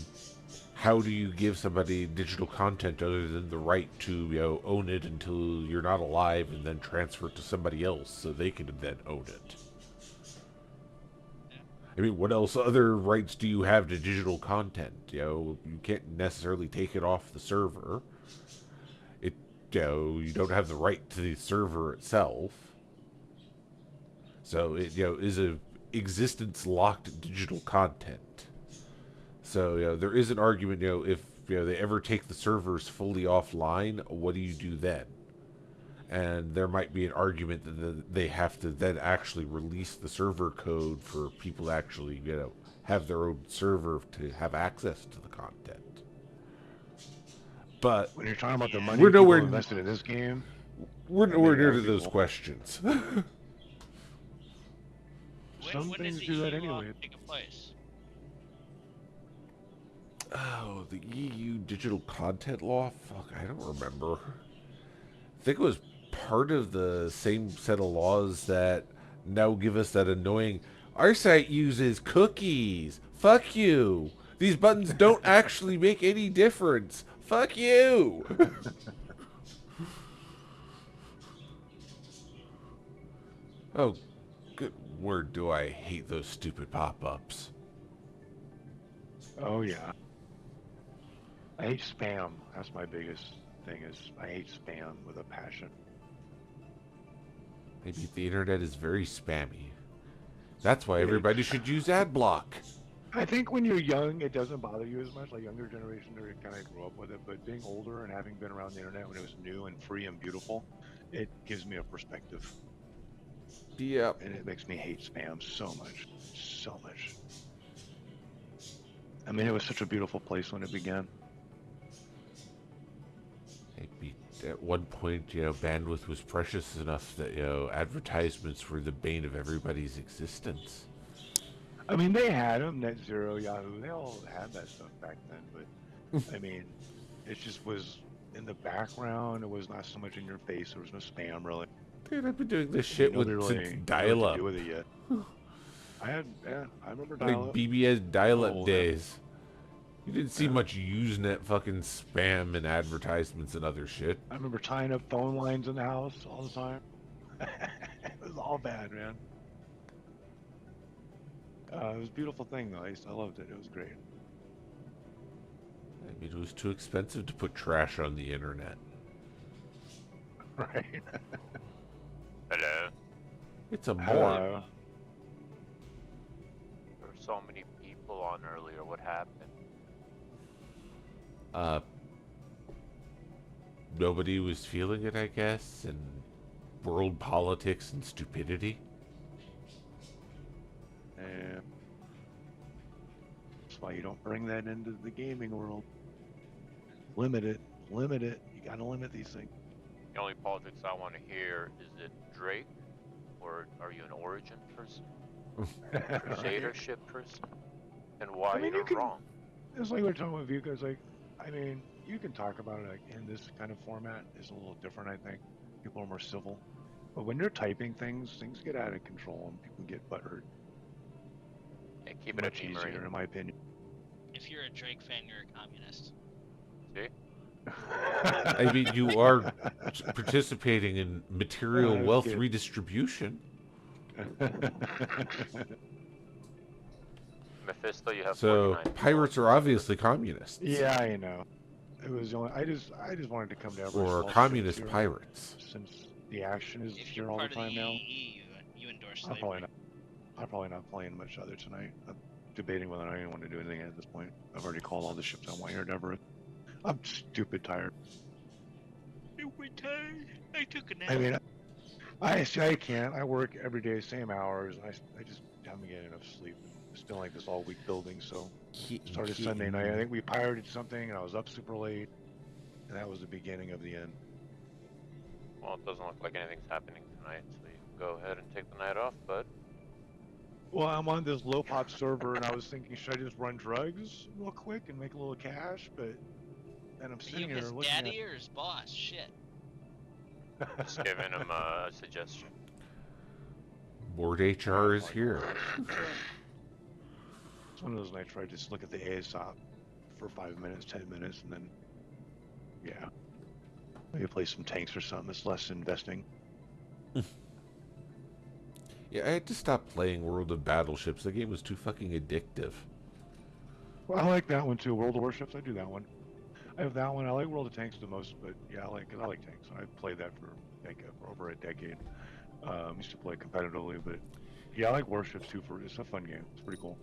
how do you give somebody digital content other than the right to, own it until you're not alive and then transfer it to somebody else so they can then own it? I mean, what else other rights do you have to digital content? You can't necessarily take it off the server. You don't have the right to the server itself. So it, is a existence locked digital content. So, there is an argument, if, they ever take the servers fully offline, what do you do then? And there might be an argument that they have to then actually release the server code for people to actually, have their own server to have access to the content. But when you're talking about the money we're people nowhere invested in this game, we're nowhere near to people. those questions. Some things do that anyway. Place? Oh, the EU digital content law? Fuck, I don't remember. I think it was part of the same set of laws that now give us that annoying, our site uses cookies. Fuck you. These buttons don't actually make any difference. Fuck you. Oh, good word, do I hate those stupid pop-ups. Oh yeah. I hate spam. That's my biggest thing, is I hate spam with a passion. Maybe the internet is very spammy. That's why everybody should use ad block. I think when you're young, it doesn't bother you as much. Like younger generation, they kind of grew up with it. But being older and having been around the internet when it was new and free and beautiful, it gives me a perspective. Yeah. And it makes me hate spam so much. So much. I mean, it was such a beautiful place when it began. Maybe at one point, bandwidth was precious enough that, advertisements were the bane of everybody's existence. I mean, they had them, Net Zero, Yahoo, they all had that stuff back then, but, I mean, it just was in the background, it was not so much in your face, there was no spam, really. Dude, I've been doing this shit with since dial-up. Do with it yet. I remember Like dial-up. BBS dial-up days. You didn't see much Usenet fucking spam and advertisements and other shit. I remember tying up phone lines in the house all the time. It was all bad, man. It was a beautiful thing, though. I loved it. It was great. I mean, it was too expensive to put trash on the internet. Right. Hello. It's a Hello. more. There were so many people on earlier. What happened? Nobody was feeling it, I guess, and world politics and stupidity. Yeah. That's why you don't bring that into the gaming world. Limit it. Limit it. You gotta limit these things. The only politics I want to hear is it Drake, or are you an Origin person? Crusadership person? And why you're wrong? It's like we're talking with you guys. Like, I mean, you can talk about it like in this kind of format. It's a little different, I think. People are more civil. But when they're typing things get out of control and people get butthurt. Yeah, keep it much a easier, in my opinion. If you're a Drake fan, you're a communist. See? I mean, you are participating in material wealth good. redistribution. Mephisto, you have So 49. pirates are obviously communists. Yeah, I know. It was only I just wanted to come down. Or communist pirates. Since the action is If here you're all the part of time the now. EE, you endorse I'm slavery. probably not playing much other tonight. I'm debating whether I even want to do anything at this point. I've already called all the ships I want here to Everett. I'm stupid tired. Stupid tired. I took a nap. I mean, I can't. I work every day, same hours. I just haven't getting enough sleep. It's been like this all week building, so started Sunday night. I think we pirated something, and I was up super late, and that was the beginning of the end. Well, it doesn't look like anything's happening tonight, so you can go ahead and take the night off, bud. Well, I'm on this low pop server, and I was thinking, should I just run drugs real quick and make a little cash? But then I'm Are sitting you here his looking daddy at. or his boss? Shit. Just giving him a suggestion. Board HR is here. It's one of those nights where I just look at the ASOP for 5 minutes, 10 minutes, and then, yeah. Maybe play some tanks or something. It's less investing. Yeah, I had to stop playing World of Battleships. The game was too fucking addictive. Well, I like that one too. World of Warships, I do that one. I have that one. I like World of Tanks the most, but yeah, I like tanks. I played that for over a decade. Used to play competitively, but yeah, I like Warships too. It's a fun game. It's pretty cool.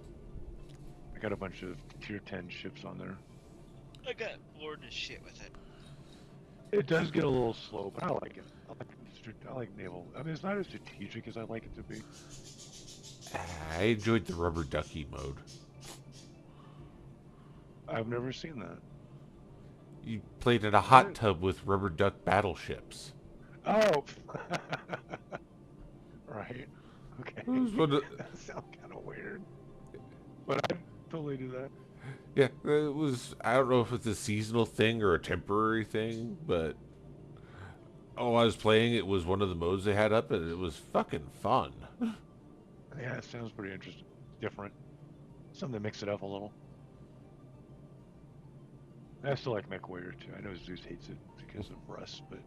I got a bunch of tier 10 ships on there. I got bored as shit with it. It does get a little slow, but I like it. I like naval. I mean, it's not as strategic as I like it to be. I enjoyed the rubber ducky mode. I've never seen that. You played in a hot tub with rubber duck battleships. Oh! Right. Okay. That sounds kind of weird. But I totally do that. Yeah, it was, I don't know if it's a seasonal thing or a temporary thing, but while I was playing, it was one of the modes they had up, and it was fucking fun. Yeah, it sounds pretty interesting. Different. Something to mix it up a little. I still like MechWarrior too. I know Zeus hates it because of Rust, but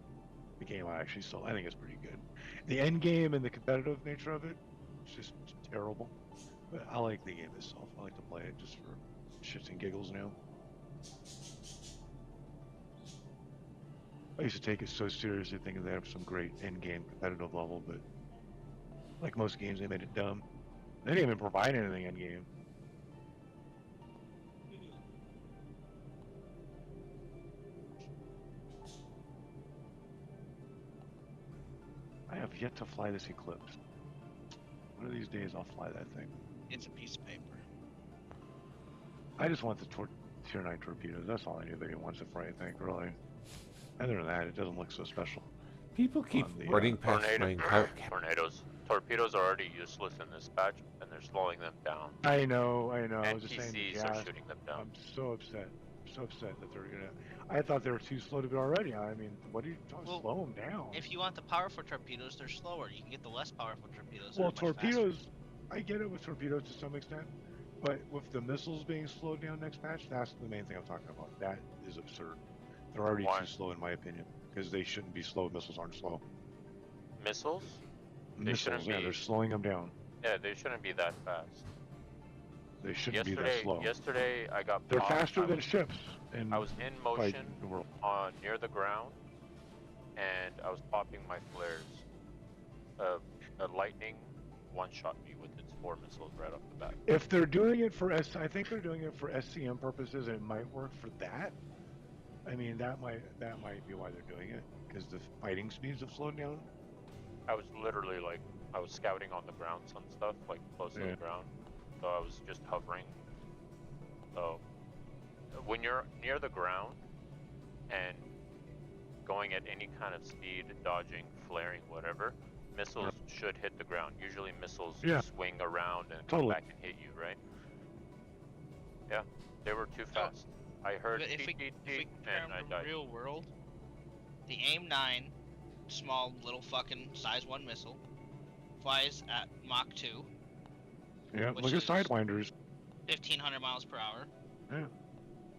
the game I think it's pretty good. The end game and the competitive nature of it, it's just terrible. But I like the game itself. I like to play it just for shits and giggles now. I used to take it so seriously, thinking they have some great end game competitive level, but like most games, they made it dumb. They didn't even provide anything end game. I have yet to fly this Eclipse. One of these days I'll fly that thing. It's a piece of paper. I just want the tier 9 torpedoes. That's all anybody wants it for, I think, really. Other than that, it doesn't look so special. People keep running past my tornadoes. Torpedoes are already useless in this patch, and they're slowing them down. I know. I was just saying. NPCs are shooting them down. I'm so upset. So upset that they're gonna. I thought they were too slow to go already. I mean, what are you talking? Slow them down. If you want the powerful torpedoes, they're slower. You can get the less powerful torpedoes. Well, torpedoes. I get it with torpedoes to some extent, but with the missiles being slowed down next patch, that's the main thing I'm talking about. That is absurd. They're already too slow in my opinion, because they shouldn't be slow. Missiles aren't slow. Missiles? Missiles, yeah, they're slowing them down. Yeah, they shouldn't be that fast. They shouldn't be that slow. Yesterday, I got. They're faster than ships. I was in motion near the ground, and I was popping my flares. A lightning one-shot me with its 4 missiles right off the bat. If they're doing it for I think they're doing it for SCM purposes, and it might work for that. I mean, that might be why they're doing it, because the fighting speeds have slowed down. I was literally I was scouting on the ground, some stuff close to the ground, so I was just hovering. So when you're near the ground and going at any kind of speed, dodging, flaring, whatever, missiles should hit the ground. Usually missiles swing around and come back and hit you, right? Yeah, they were too fast. I heard if we and I died. Real world, the AIM-9 small little fucking size 1 missile flies at Mach 2. Yeah, look at Sidewinders. 1,500 miles per hour. Yeah.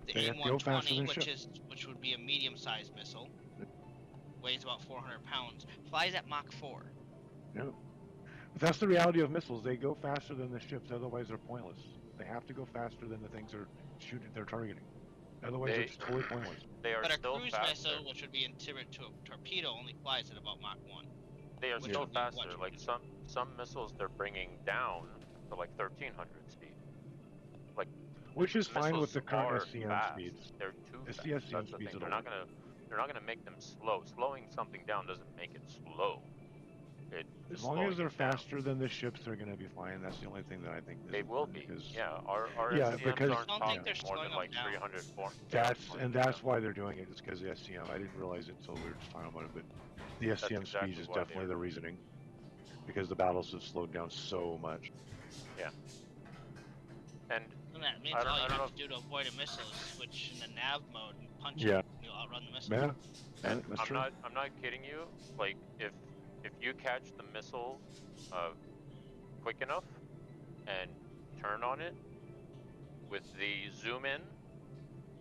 The AIM-120, which would be a medium-sized missile, weighs about 400 pounds, flies at Mach 4. Yeah. But that's the reality of missiles. They go faster than the ships, otherwise they're pointless. They have to go faster than the things they're targeting. Otherwise, it's totally pointless. But a cruise missile, which would be equivalent to a torpedo, only flies at about Mach 1. They are still faster. Like some missiles, they're bringing down to 1,300 speed. Which is fine with the current SCM speeds. They're too fast. It's the SCM speeds. They're not gonna make them slow. Slowing something down doesn't make it slow. As long as they're faster than the ships, they're going to be fine. That's the only thing that I think they will be. Yeah, our because aren't talking more than 300, 400. That's why they're doing it. It's because of the SCM. I didn't realize it until we were just talking about it, but the SCM speed is definitely the reasoning, because the battles have slowed down so much. Yeah. And that means all you have to do to avoid a missile is switch in the nav mode and punch Yeah. it. You'll outrun the missile. Yeah. And That's I'm true. not kidding you. Like if you catch the missile quick enough and turn on it with the zoom in,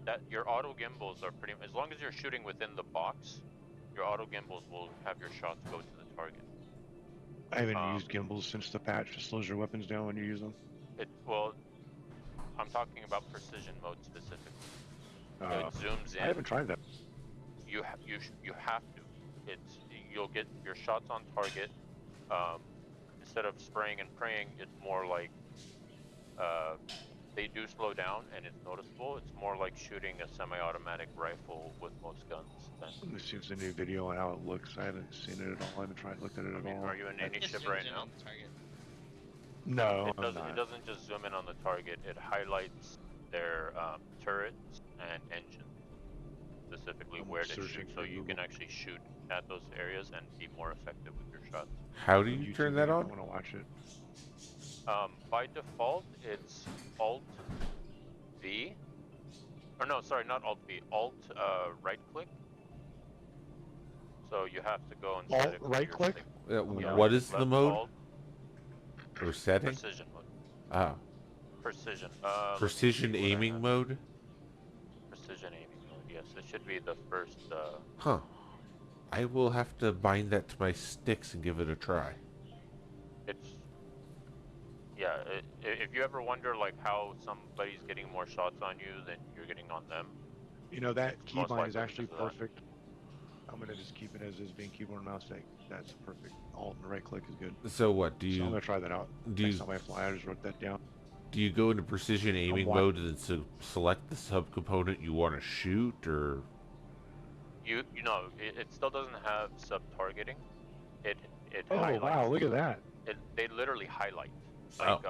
that your auto gimbals are pretty. As long as you're shooting within the box, your auto gimbals will have your shots go to the target. I haven't used gimbals since the patch. Just slows your weapons down when you use them. Well, I'm talking about precision mode specifically. So it zooms in. I haven't tried that. You have to. You'll get your shots on target. Instead of spraying and praying, it's more like they do slow down and it's noticeable. It's more like shooting a semi-automatic rifle with most guns. This seems a new video on how it looks. I haven't seen it at all. I haven't looked at it at all. Are you in any ship right now? No, It doesn't just zoom in on the target. It highlights their turrets and engines, specifically where to shoot, so you can actually shoot at those areas and be more effective with your shots. How do you turn that I on? want to watch it. By default, it's Alt V. Or no, sorry, not Alt V. Alt right click. So you have to go and set Alt it with right your click? stick. What is the Left mode? Alt, Or setting? precision mode. Ah. Precision. Precision let's see what I aiming have. mode? Precision aiming mode. Yes, it should be the first. Huh. I will have to bind that to my sticks and give it a try. It's yeah. If you ever wonder like how somebody's getting more shots on you than you're getting on them, You know, that it's most keybind is likely actually because of that. perfect. I'm going to just keep it as is, being keyboard and mouse. That's perfect. Alt and right click is good. So what, do So you... I'm going to try that out. Do Next you... time I fly, I just wrote that down. Do you go into precision aiming wa- mode and then select the subcomponent you want to shoot, or... You know, it still doesn't have sub-targeting. It Oh, highlights. wow, look at that. They literally highlight. Like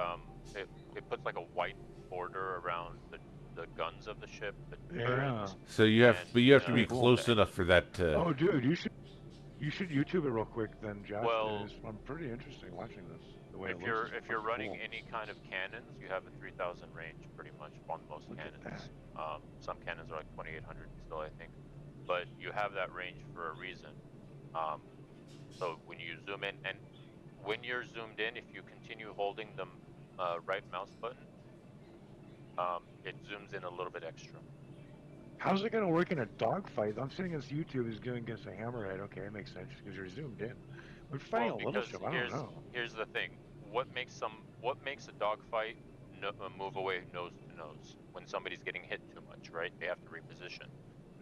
it puts like a white border around the guns of the ship. The turrets, So you have, and, but you have to uh, be close enough for that to... Oh, dude, you should YouTube it real quick then, Jas. Well, I'm pretty interesting watching this. The way If it you're looks, if you're running any kind of cannons, you have a 3,000 range pretty much on most cannons. Some cannons are like 2,800 still, I think, but you have that range for a reason. So when you zoom in, and when you're zoomed in, if you continue holding the right mouse button, it zooms in a little bit extra. How's it going to work in a dogfight? I'm sitting against YouTube is going against a hammerhead. Okay, it makes sense because you're zoomed in. We're fighting a little because ship. I don't know. here's the thing: what makes a dogfight move away nose to nose when somebody's getting hit too much, right? They have to reposition.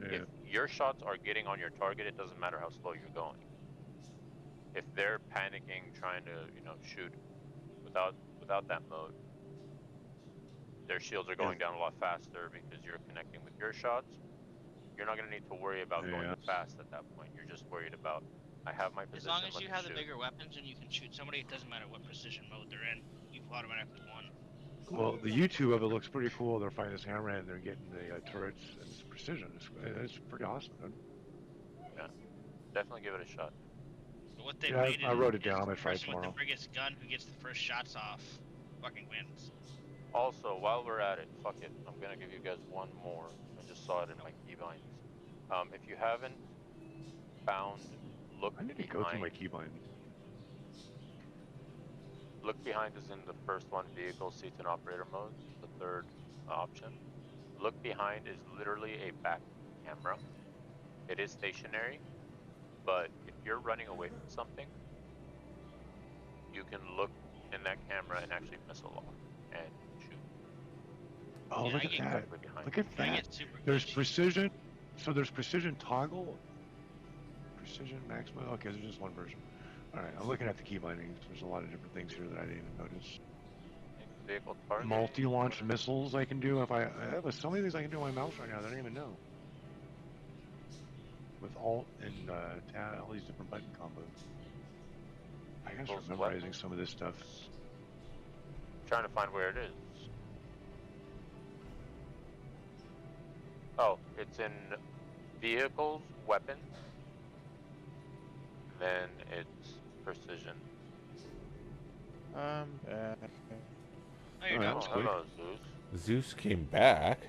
Yeah. If your shots are getting on your target, it doesn't matter how slow you're going. If they're panicking, trying to shoot without that mode, their shields are going down a lot faster because you're connecting with your shots. You're not going to need to worry about going fast at that point. You're just worried about, I have my As position. long as let you me have the shoot. bigger weapons and you can shoot somebody, it doesn't matter what precision mode they're in. You've automatically won. Well, the YouTube of it looks pretty cool. They're fighting this hammerhead and they're getting the turrets and it's precision. It's pretty awesome, dude. Yeah, definitely give it a shot. But what they Yeah, rated I wrote it is down. I'm the gonna try it person with tomorrow. the biggest gun who gets the first shots off fucking wins. Also, while we're at it, fuck it, I'm gonna give you guys one more. I just saw it in my keybinds. If you haven't found, look I need to behind. go through my keybind. Look behind is in the first one, vehicle, seats, and operator mode. The third option. Look behind is literally a back camera. It is stationary, but if you're running away from something, you can look in that camera and actually missile lock and shoot. Oh, Yeah, look I at get- that. Directly behind Look you. at I that. get super There's glitchy. precision. So there's precision toggle. Precision maximum. Okay, there's just one version. All right, I'm looking at the key bindings. There's a lot of different things here that I didn't even notice. Vehicle target. Multi-launch missiles I can do. If I have so many things I can do on my mouse right now that I don't even know. With Alt and tab, all these different button combos. I guess Those memorizing weapons. some of this stuff. Trying to find where it is. Oh, it's in vehicles, weapons, then it's precision. Oh, Oh, you're that not. was quick. Hello, Zeus. Zeus came back.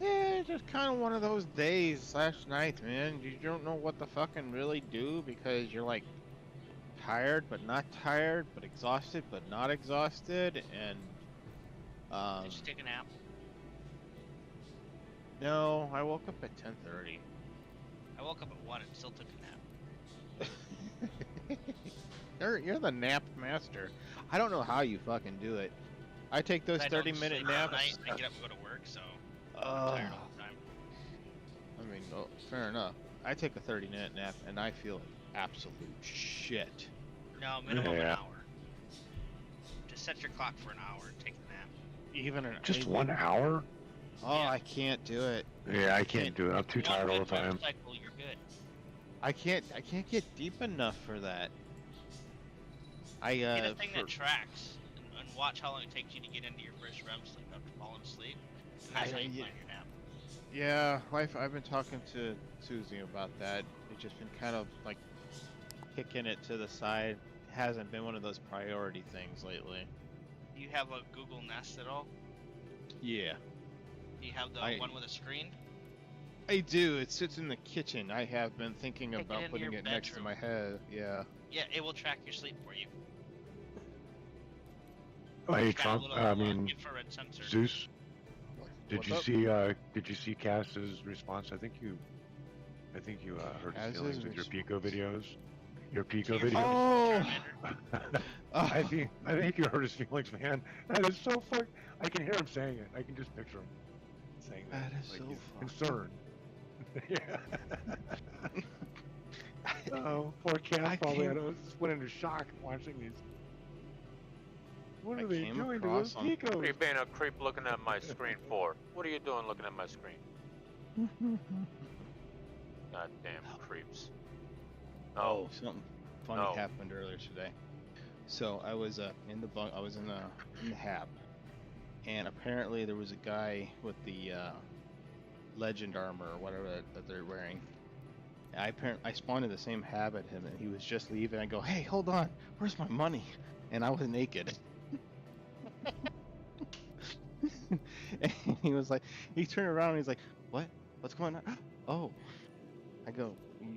Yeah, it's just kind of one of those days / nights, man. You don't know what to fucking really do because you're like tired but not tired, but exhausted but not exhausted, and Did you take a nap? no, I woke up at 10:30. I woke up at 1 and still took a nap. You're the nap master. I don't know how you fucking do it. I take those I don't 30-minute sleep all naps. night, I get up and go to work, so I'm tired all the time. I mean, oh, fair enough. I take a 30-minute nap and I feel like absolute shit. No, minimum an Yeah. hour. Just set your clock for an hour and take a nap. Even an Just 1 hour? Oh, Yeah. I can't do it. Yeah, I can't do it. I'm too One tired all the good rest time. cycle, you're good. I can't get deep enough for that. Get a thing that tracks and watch how long it takes you to get into your first REM sleep after falling asleep. And that's how you plan your nap. Yeah, I've been talking to Susie about that. It's just been kind of like kicking it to the side. Hasn't been one of those priority things lately. Do you have a Google Nest at all? Yeah, Do you have the I- one with a screen? I do. It sits in the kitchen. I have been thinking Take it about into putting your it next to bedroom. my head. Yeah. Yeah, it will track your sleep for you. Hey, It's got a Trump, little, I mean, infrared sensor. Zeus, did What's you up? see Cass's response? I think you hurt his Cass's feelings with your res- Pico videos. Your Pico Your videos. Oh! Charmander. I think you hurt his feelings, man. That is so fuck. I can hear him saying it. I can just picture him saying that. That is like so he's fucked concerned. Yeah. Oh, poor Cass I probably came- just went into shock watching these. What I are they came doing to across those on- What are Picos? you being a creep looking at my screen for? What are you doing looking at my screen? Goddamn creeps. Oh, something funny No. happened earlier today. So I was in the bunk. I was in the hab, and apparently there was a guy with the legend armor or whatever that they're wearing. I spawned in the same hab at him, and he was just leaving. I go, "Hey, hold on, where's my money?" And I was naked. And he was like, he turned around and he's like, "What? What's going on?" Oh, I go,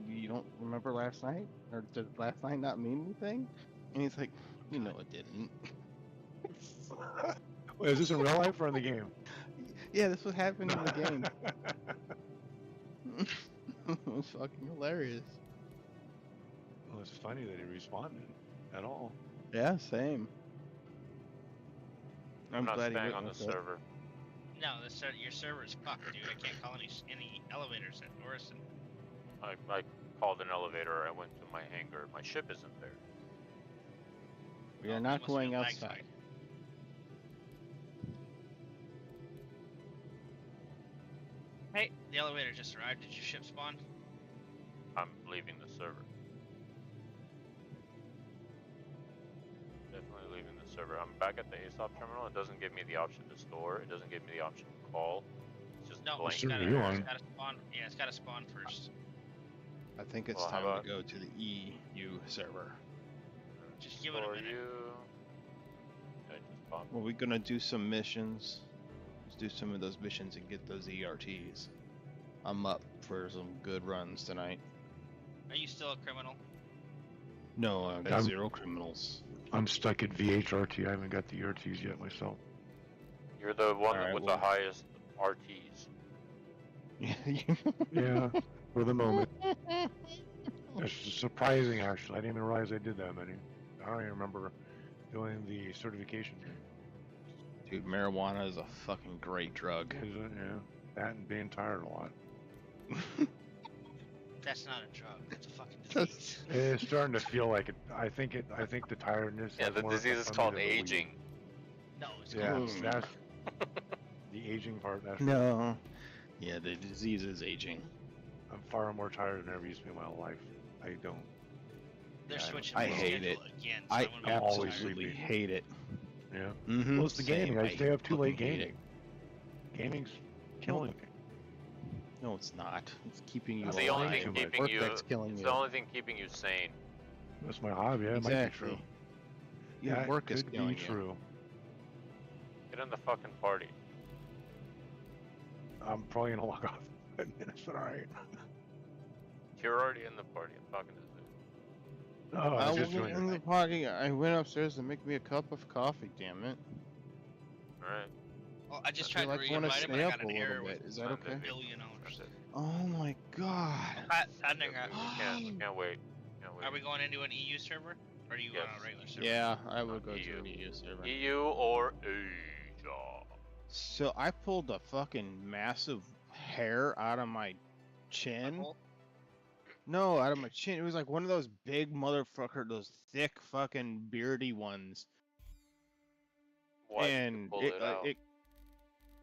you don't remember last night? Or did last night not mean anything? And he's like, you know it didn't. Wait, is this in real life or in the game? Yeah, this what happened in the game. It was fucking hilarious. Well, it's funny that he responded at all. Yeah, same. I'm not glad he staying on the witnessed it. server. No, your server is fucked, dude. I can't call any elevators at Orison. I called an elevator. I went to my hangar. My ship isn't there. We are Oh, not must be going a lag outside. spike. Hey, the elevator just arrived. Did your ship spawn? I'm leaving the server. Definitely leaving the server. I'm back at the ASOP terminal. It doesn't give me the option to store. It doesn't give me the option to call. It's just No, blank. it's server gotta, you on? it's gotta spawn. Yeah, it's gotta spawn first. I think it's Well, how time about- to go to the EU server. Just give it a For minute. you. I just popped. Well, we're gonna do some missions. Let's do some of those missions and get those ERTs. I'm up for some good runs tonight. Are you still a criminal? No, I got I'm- 0 criminals. I'm stuck at VHRT. I haven't got the ERTs yet myself. You're the one Alright, with well- the highest RTs. Yeah, for the moment. It's surprising, actually. I didn't even realize I did that many. I don't even remember doing the certification thing. Dude, marijuana is a fucking great drug. Is it? Yeah. That and being tired a lot. That's not a drug. That's a fucking disease. It's starting to feel like it. I think the tiredness. Yeah, has the more disease is effect on called me than the weed. aging. No, it's Yeah, called that's the aging part. That's No. Yeah, the disease is aging. I'm far more tired than I ever used to be in my life. I don't. They're Yeah, switching I the hate schedule it. again. So I I'm gonna be always tired. absolutely sleepy. hate it. Yeah. Mm-hmm. Well, it's the gaming. I stay up too late Hate gaming. it. Gaming's killing me. No, it's not. It's keeping you It's Well, the only alive. thing too much. keeping Work you. that's killing It's you. the only thing keeping you sane. That's my hobby. Yeah, it might be Exactly. true. Your Yeah, work it is could killing be you. true. Get in the fucking party. I'm probably gonna log off in 5 minutes, but alright. You're already in the party. I'm talking to Zeus. Oh, I I was just wasn't doing in it. the party. I went upstairs to make me a cup of coffee. Damn it! Alright. Well, I just I feel tried to like I want to re-invite him and stay I up got a an little error with bit. Is that okay? billion owners. Oh my god! I think We can't wait. Can't wait. Are we going into an EU server? Or are you on a regular server? Yeah, I would go EU. to an EU server. EU or Asia. So I pulled a fucking massive hair out of my chin. Butthole? No, out of my chin. It was like one of those big motherfucker, those thick fucking beardy ones. Why did you And pull it out?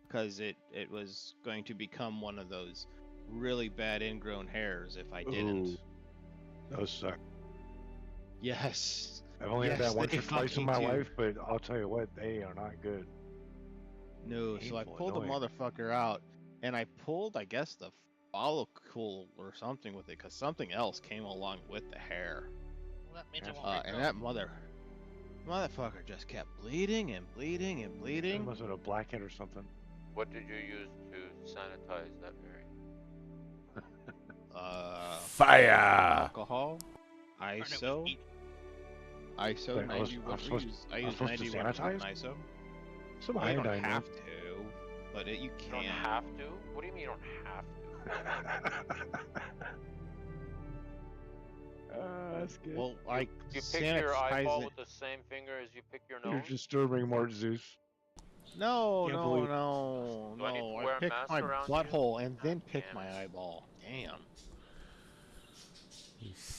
because it was going to become one of those really bad ingrown hairs if I didn't. Ooh, those suck. Yes. I've only had Yes, that once they or twice in fucking my do. life, but I'll tell you what, they are not good. No, so I Painful, pulled the annoying. motherfucker out, and I pulled, I guess, the follicle or something with it, because something else came along with the hair. Well, that means it won't And regrow. that motherfucker just kept bleeding and bleeding and It bleeding. must have been a blackhead or something. What did you use to sanitize that area? Fire! Alcohol, Burn it with ISO, heat. ISO Wait, 91. I I'm use supposed to 91 sanitize? ISO. Some Well, you don't iodine, have man. to, but you You don't can. have to? What do you mean you don't have to? That's good. Well, like You pick your eyeball sanitize with the same finger as you pick your You're nose? disturbing Mort Zeus. No, Can't no, believe- no, Do I need to no. wear I a picked mask my around you? butthole and then God picked damn my it. eyeball. Damn.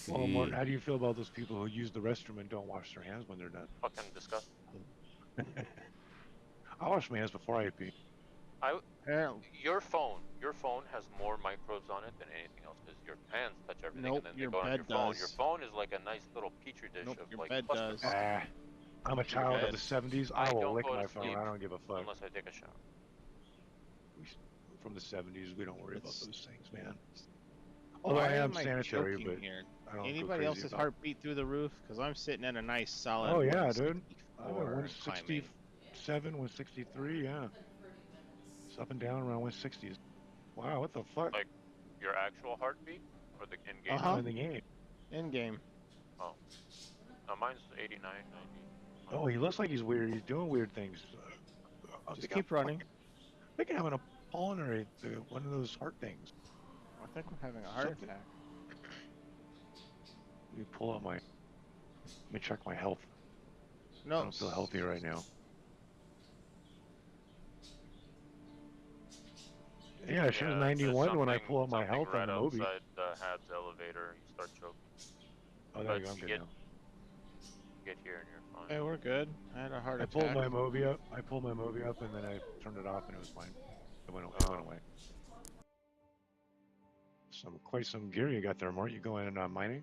Well, Mort, how do you feel about those people who use the restroom and don't wash their hands when they're done? Fucking disgusting. I wash my hands before I pee. Apparently, Your phone has more microbes on it than anything else because your hands touch everything Nope, and then they your go on bed your phone. does. Your phone is like a nice little petri dish Nope, of your like bed pus does. particles. I'm a child bed. of the 70s. I I will don't lick go to my phone. sleep I don't give a fuck. Unless I take a shower. From the 70s, we don't worry about It's- those things, man. Although Why I am am I sanitary, joking but here? I don't go Anybody crazy else's about it. heartbeat through the roof? Because I'm sitting at a nice solid. Oh yeah, dude. I'm at 164 and climbing. 167, 163, yeah. It's up and down around 160s. Wow, what the fuck? Like your actual heartbeat or the in-game? Uh-huh. In the game. In game. Oh. Mine's 89, 90. Oh, he looks like he's weird. He's doing weird things. I Just think keep I'm running. fucking- I think I'm having a pulmonary, one of those heart things. I think I'm having a heart Something. attack. Let me pull up my. Let me check my health. I No. don't feel healthy right now. Yeah, it shows there's 91 when I something- pull up my something health right on the Moby. outside the Habs elevator, you start choking. Oh, there But you go. I'm you good get- now. Get here and you're fine. Hey, we're good. I had a heart I attack. pulled my Moby up. I pulled my Moby up, and then I turned it off, and it was fine. It went away. Quite some gear you got there, Mort. You going mining?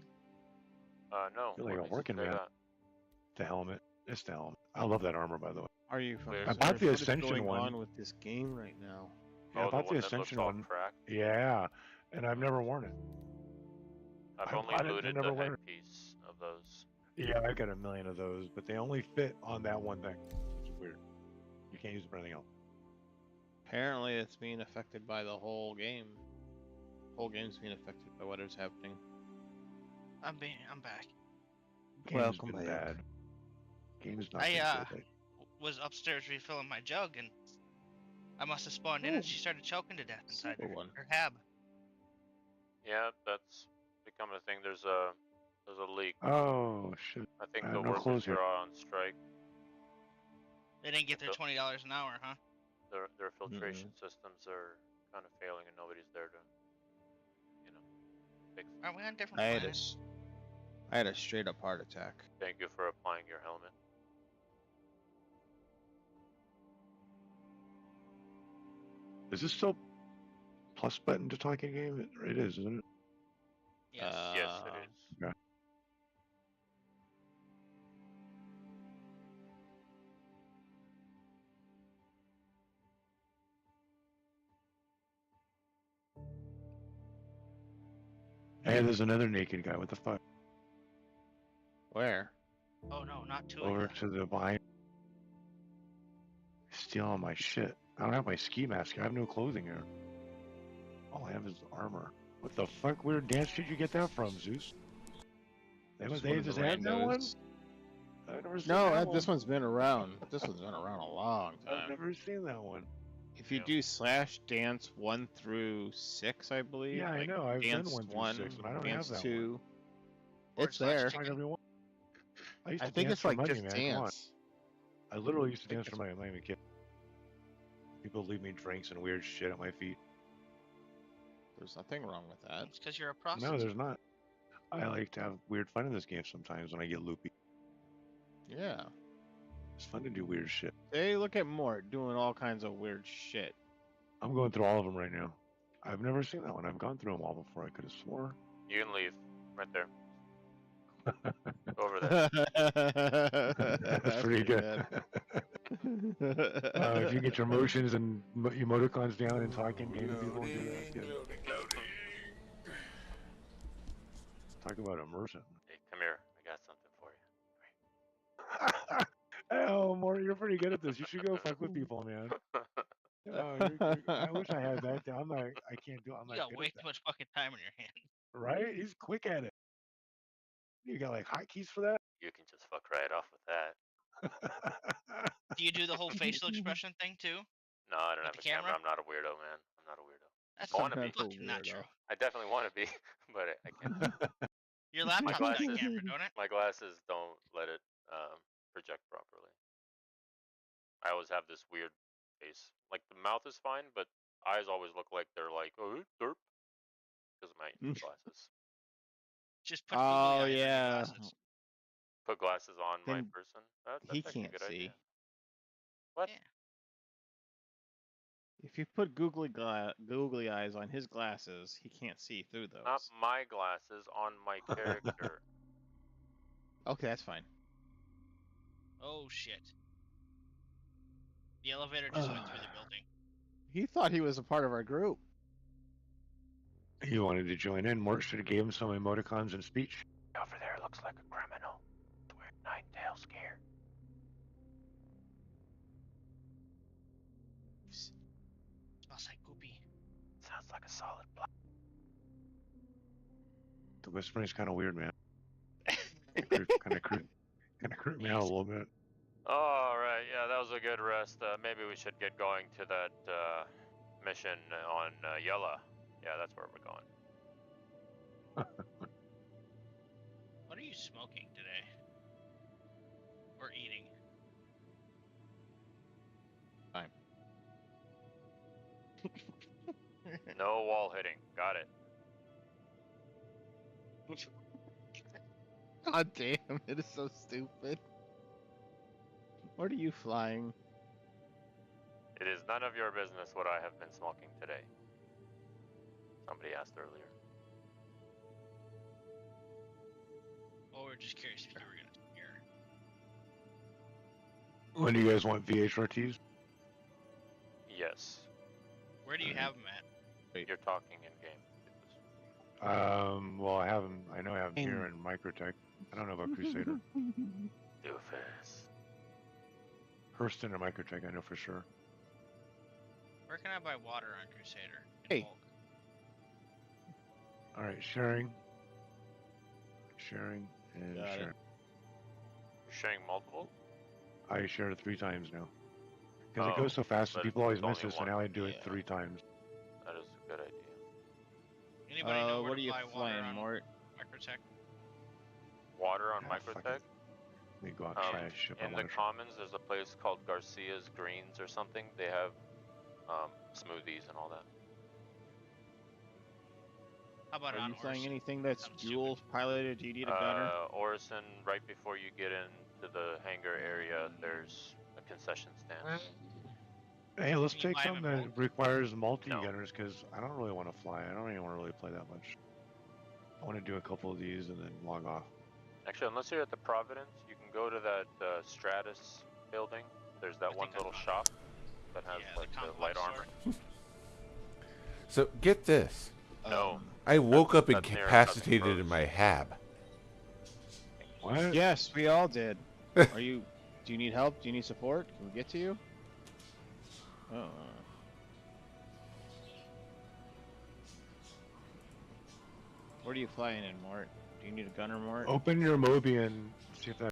No. Feel like what a makes you working say man. that? The helmet. It's the helmet. I love that armor, by the way. Are you fucking I bought serious? the What is Ascension going one. on with this game right now? Yeah, I Oh, bought the one that looks Ascension all one. cracked? Yeah, and I've never worn it. I've I only bought it and looted never the worn it. headpiece of those. Yeah, I got a million of those, but they only fit on that one thing. It's weird. You can't use it for anything else. Apparently, it's being affected by the whole game. Whole game's being affected by what is happening. I'm back. Game's Welcome been back. bad. Game's not I been good. was upstairs refilling my jug and I must have spawned in and she started choking to death inside Simple her, one. her hab. Yeah, that's become a thing. There's a leak. Oh shit! I think I the have no workers clothes here. are on strike. They didn't get their $20 an hour, huh? Their filtration systems are kind of failing, and nobody's there to, fix them. Are we on different I planets? had a straight up heart attack. Thank you for applying your helmet. Is this still plus button to talk in game? It is, isn't it? Yes. Yes, it is. Okay. Hey, there's another naked guy. What the fuck? Where? Oh no, not two Over of you. to the behind. Stealing my shit. I don't have my ski mask. I have no clothing here. All I have is armor. What the fuck weird dance did you get that from, Zeus? They just added that one? I've never seen that one. This one's been around. This one's been around a long time. I've never seen that one. If you do slash dance 1 through 6, I believe. Yeah, I like know. I've done dance 1 through 6, but I don't have dance that 2. one. It's there. I used to think dance it's for like money, just man. Come on. dance. I literally used to dance for money. I'm not even kidding. People leave me drinks and weird shit at my feet. There's nothing wrong with that. It's because you're a prostitute. No, there's not. I like to have weird fun in this game sometimes when I get loopy. Yeah. It's fun to do weird shit. Hey, look at Mort doing all kinds of weird shit. I'm going through all of them right now. I've never seen that one. I've gone through them all before. I could have swore. You can leave. Right there. Over there. That's pretty good. If you get your motions and emoticons down and talking game to people, that's good. Talk about immersion. Hey, come here. I got something for you. Oh, Mort, you're pretty good at this. You should go fuck with people, man. I wish I had that. I can't do it. I'm not You got good way at too much fucking time on your hands. that. Right? He's quick at it. You got like hotkeys for that? You can just fuck right off with that. Do you do the whole facial expression thing too? No, I don't With have the a camera. camera? I'm not a weirdo, man. I'm not a weirdo. That's I want to be. fucking not true. I definitely want to be, but I can't. Your laptop's got a camera, don't it? My glasses don't let it project properly. I always have this weird face. Like the mouth is fine, but eyes always look like they're like, oh, derp, because of my glasses. Just put googly eyes on your yeah. glasses. Put glasses on my Then person. That's he actually a can't good see. idea. What? Yeah. If you put googly eyes on his glasses, he can't see through those. Not my glasses, on my character. Okay, that's fine. Oh shit. The elevator just went through the building. He thought he was a part of our group. You wanted to join in. Mort should have gave him some emoticons and speech. Over there looks like a criminal. With weird nine-tail scare. Smells like poopy. Sounds like a solid block. The whispering's kind of weird, man. kind of creeped me out a little bit. All right, yeah, that was a good rest. Maybe we should get going to that mission on Yella. Yeah, that's where we're going. What are you smoking today? Or eating? Fine. No wall hitting. Got it. God damn, it is so stupid. Where are you flying? It is none of your business what I have been smoking today. Somebody asked earlier. Oh, we're just curious if you were gonna hear. When do you guys want VHRTs? Yes. Where do you have them at? You're talking in game. Well, I have them. I know I have them here in Microtech. I don't know about Crusader. Doofus. Hurston or Microtech, I know for sure. Where can I buy water on Crusader? Hey. All right, sharing, and Got it. sharing. You're sharing multiple? I shared it 3 times now. Because Oh, it goes so fast, but and people always it's miss only it, so one. now I do it Yeah. 3 times. That is a good idea. Anybody know where what to are you buy water flying, on Mort? Microtech? Water on Ah, fuck Microtech? it. Let me go out and try a ship. I In the wanna try. Commons, there's a place called Garcia's Greens or something. They have smoothies and all that. How about Are on you flying Orson? anything that's Something dual piloted? Do you need a gunner? Orison, right before you get into the hangar area, there's a concession stand. Hey, let's Can you take buy 'em something in that bulk? requires multi-gunners, No. because I don't really want to fly. I don't even want to really play that much. I want to do a couple of these and then log off. Actually, unless you're at the Providence, you can go to that Stratus building. There's that one little shop that has like the light armor. So get this. No. I woke up That's near incapacitated Southern in my hab. What? Yes, we all did. Are you? Do you need help? Do you need support? Can we get to you? Oh. What are you flying in, Mort? Do you need a gunner, Mort? Open your Moby and see if that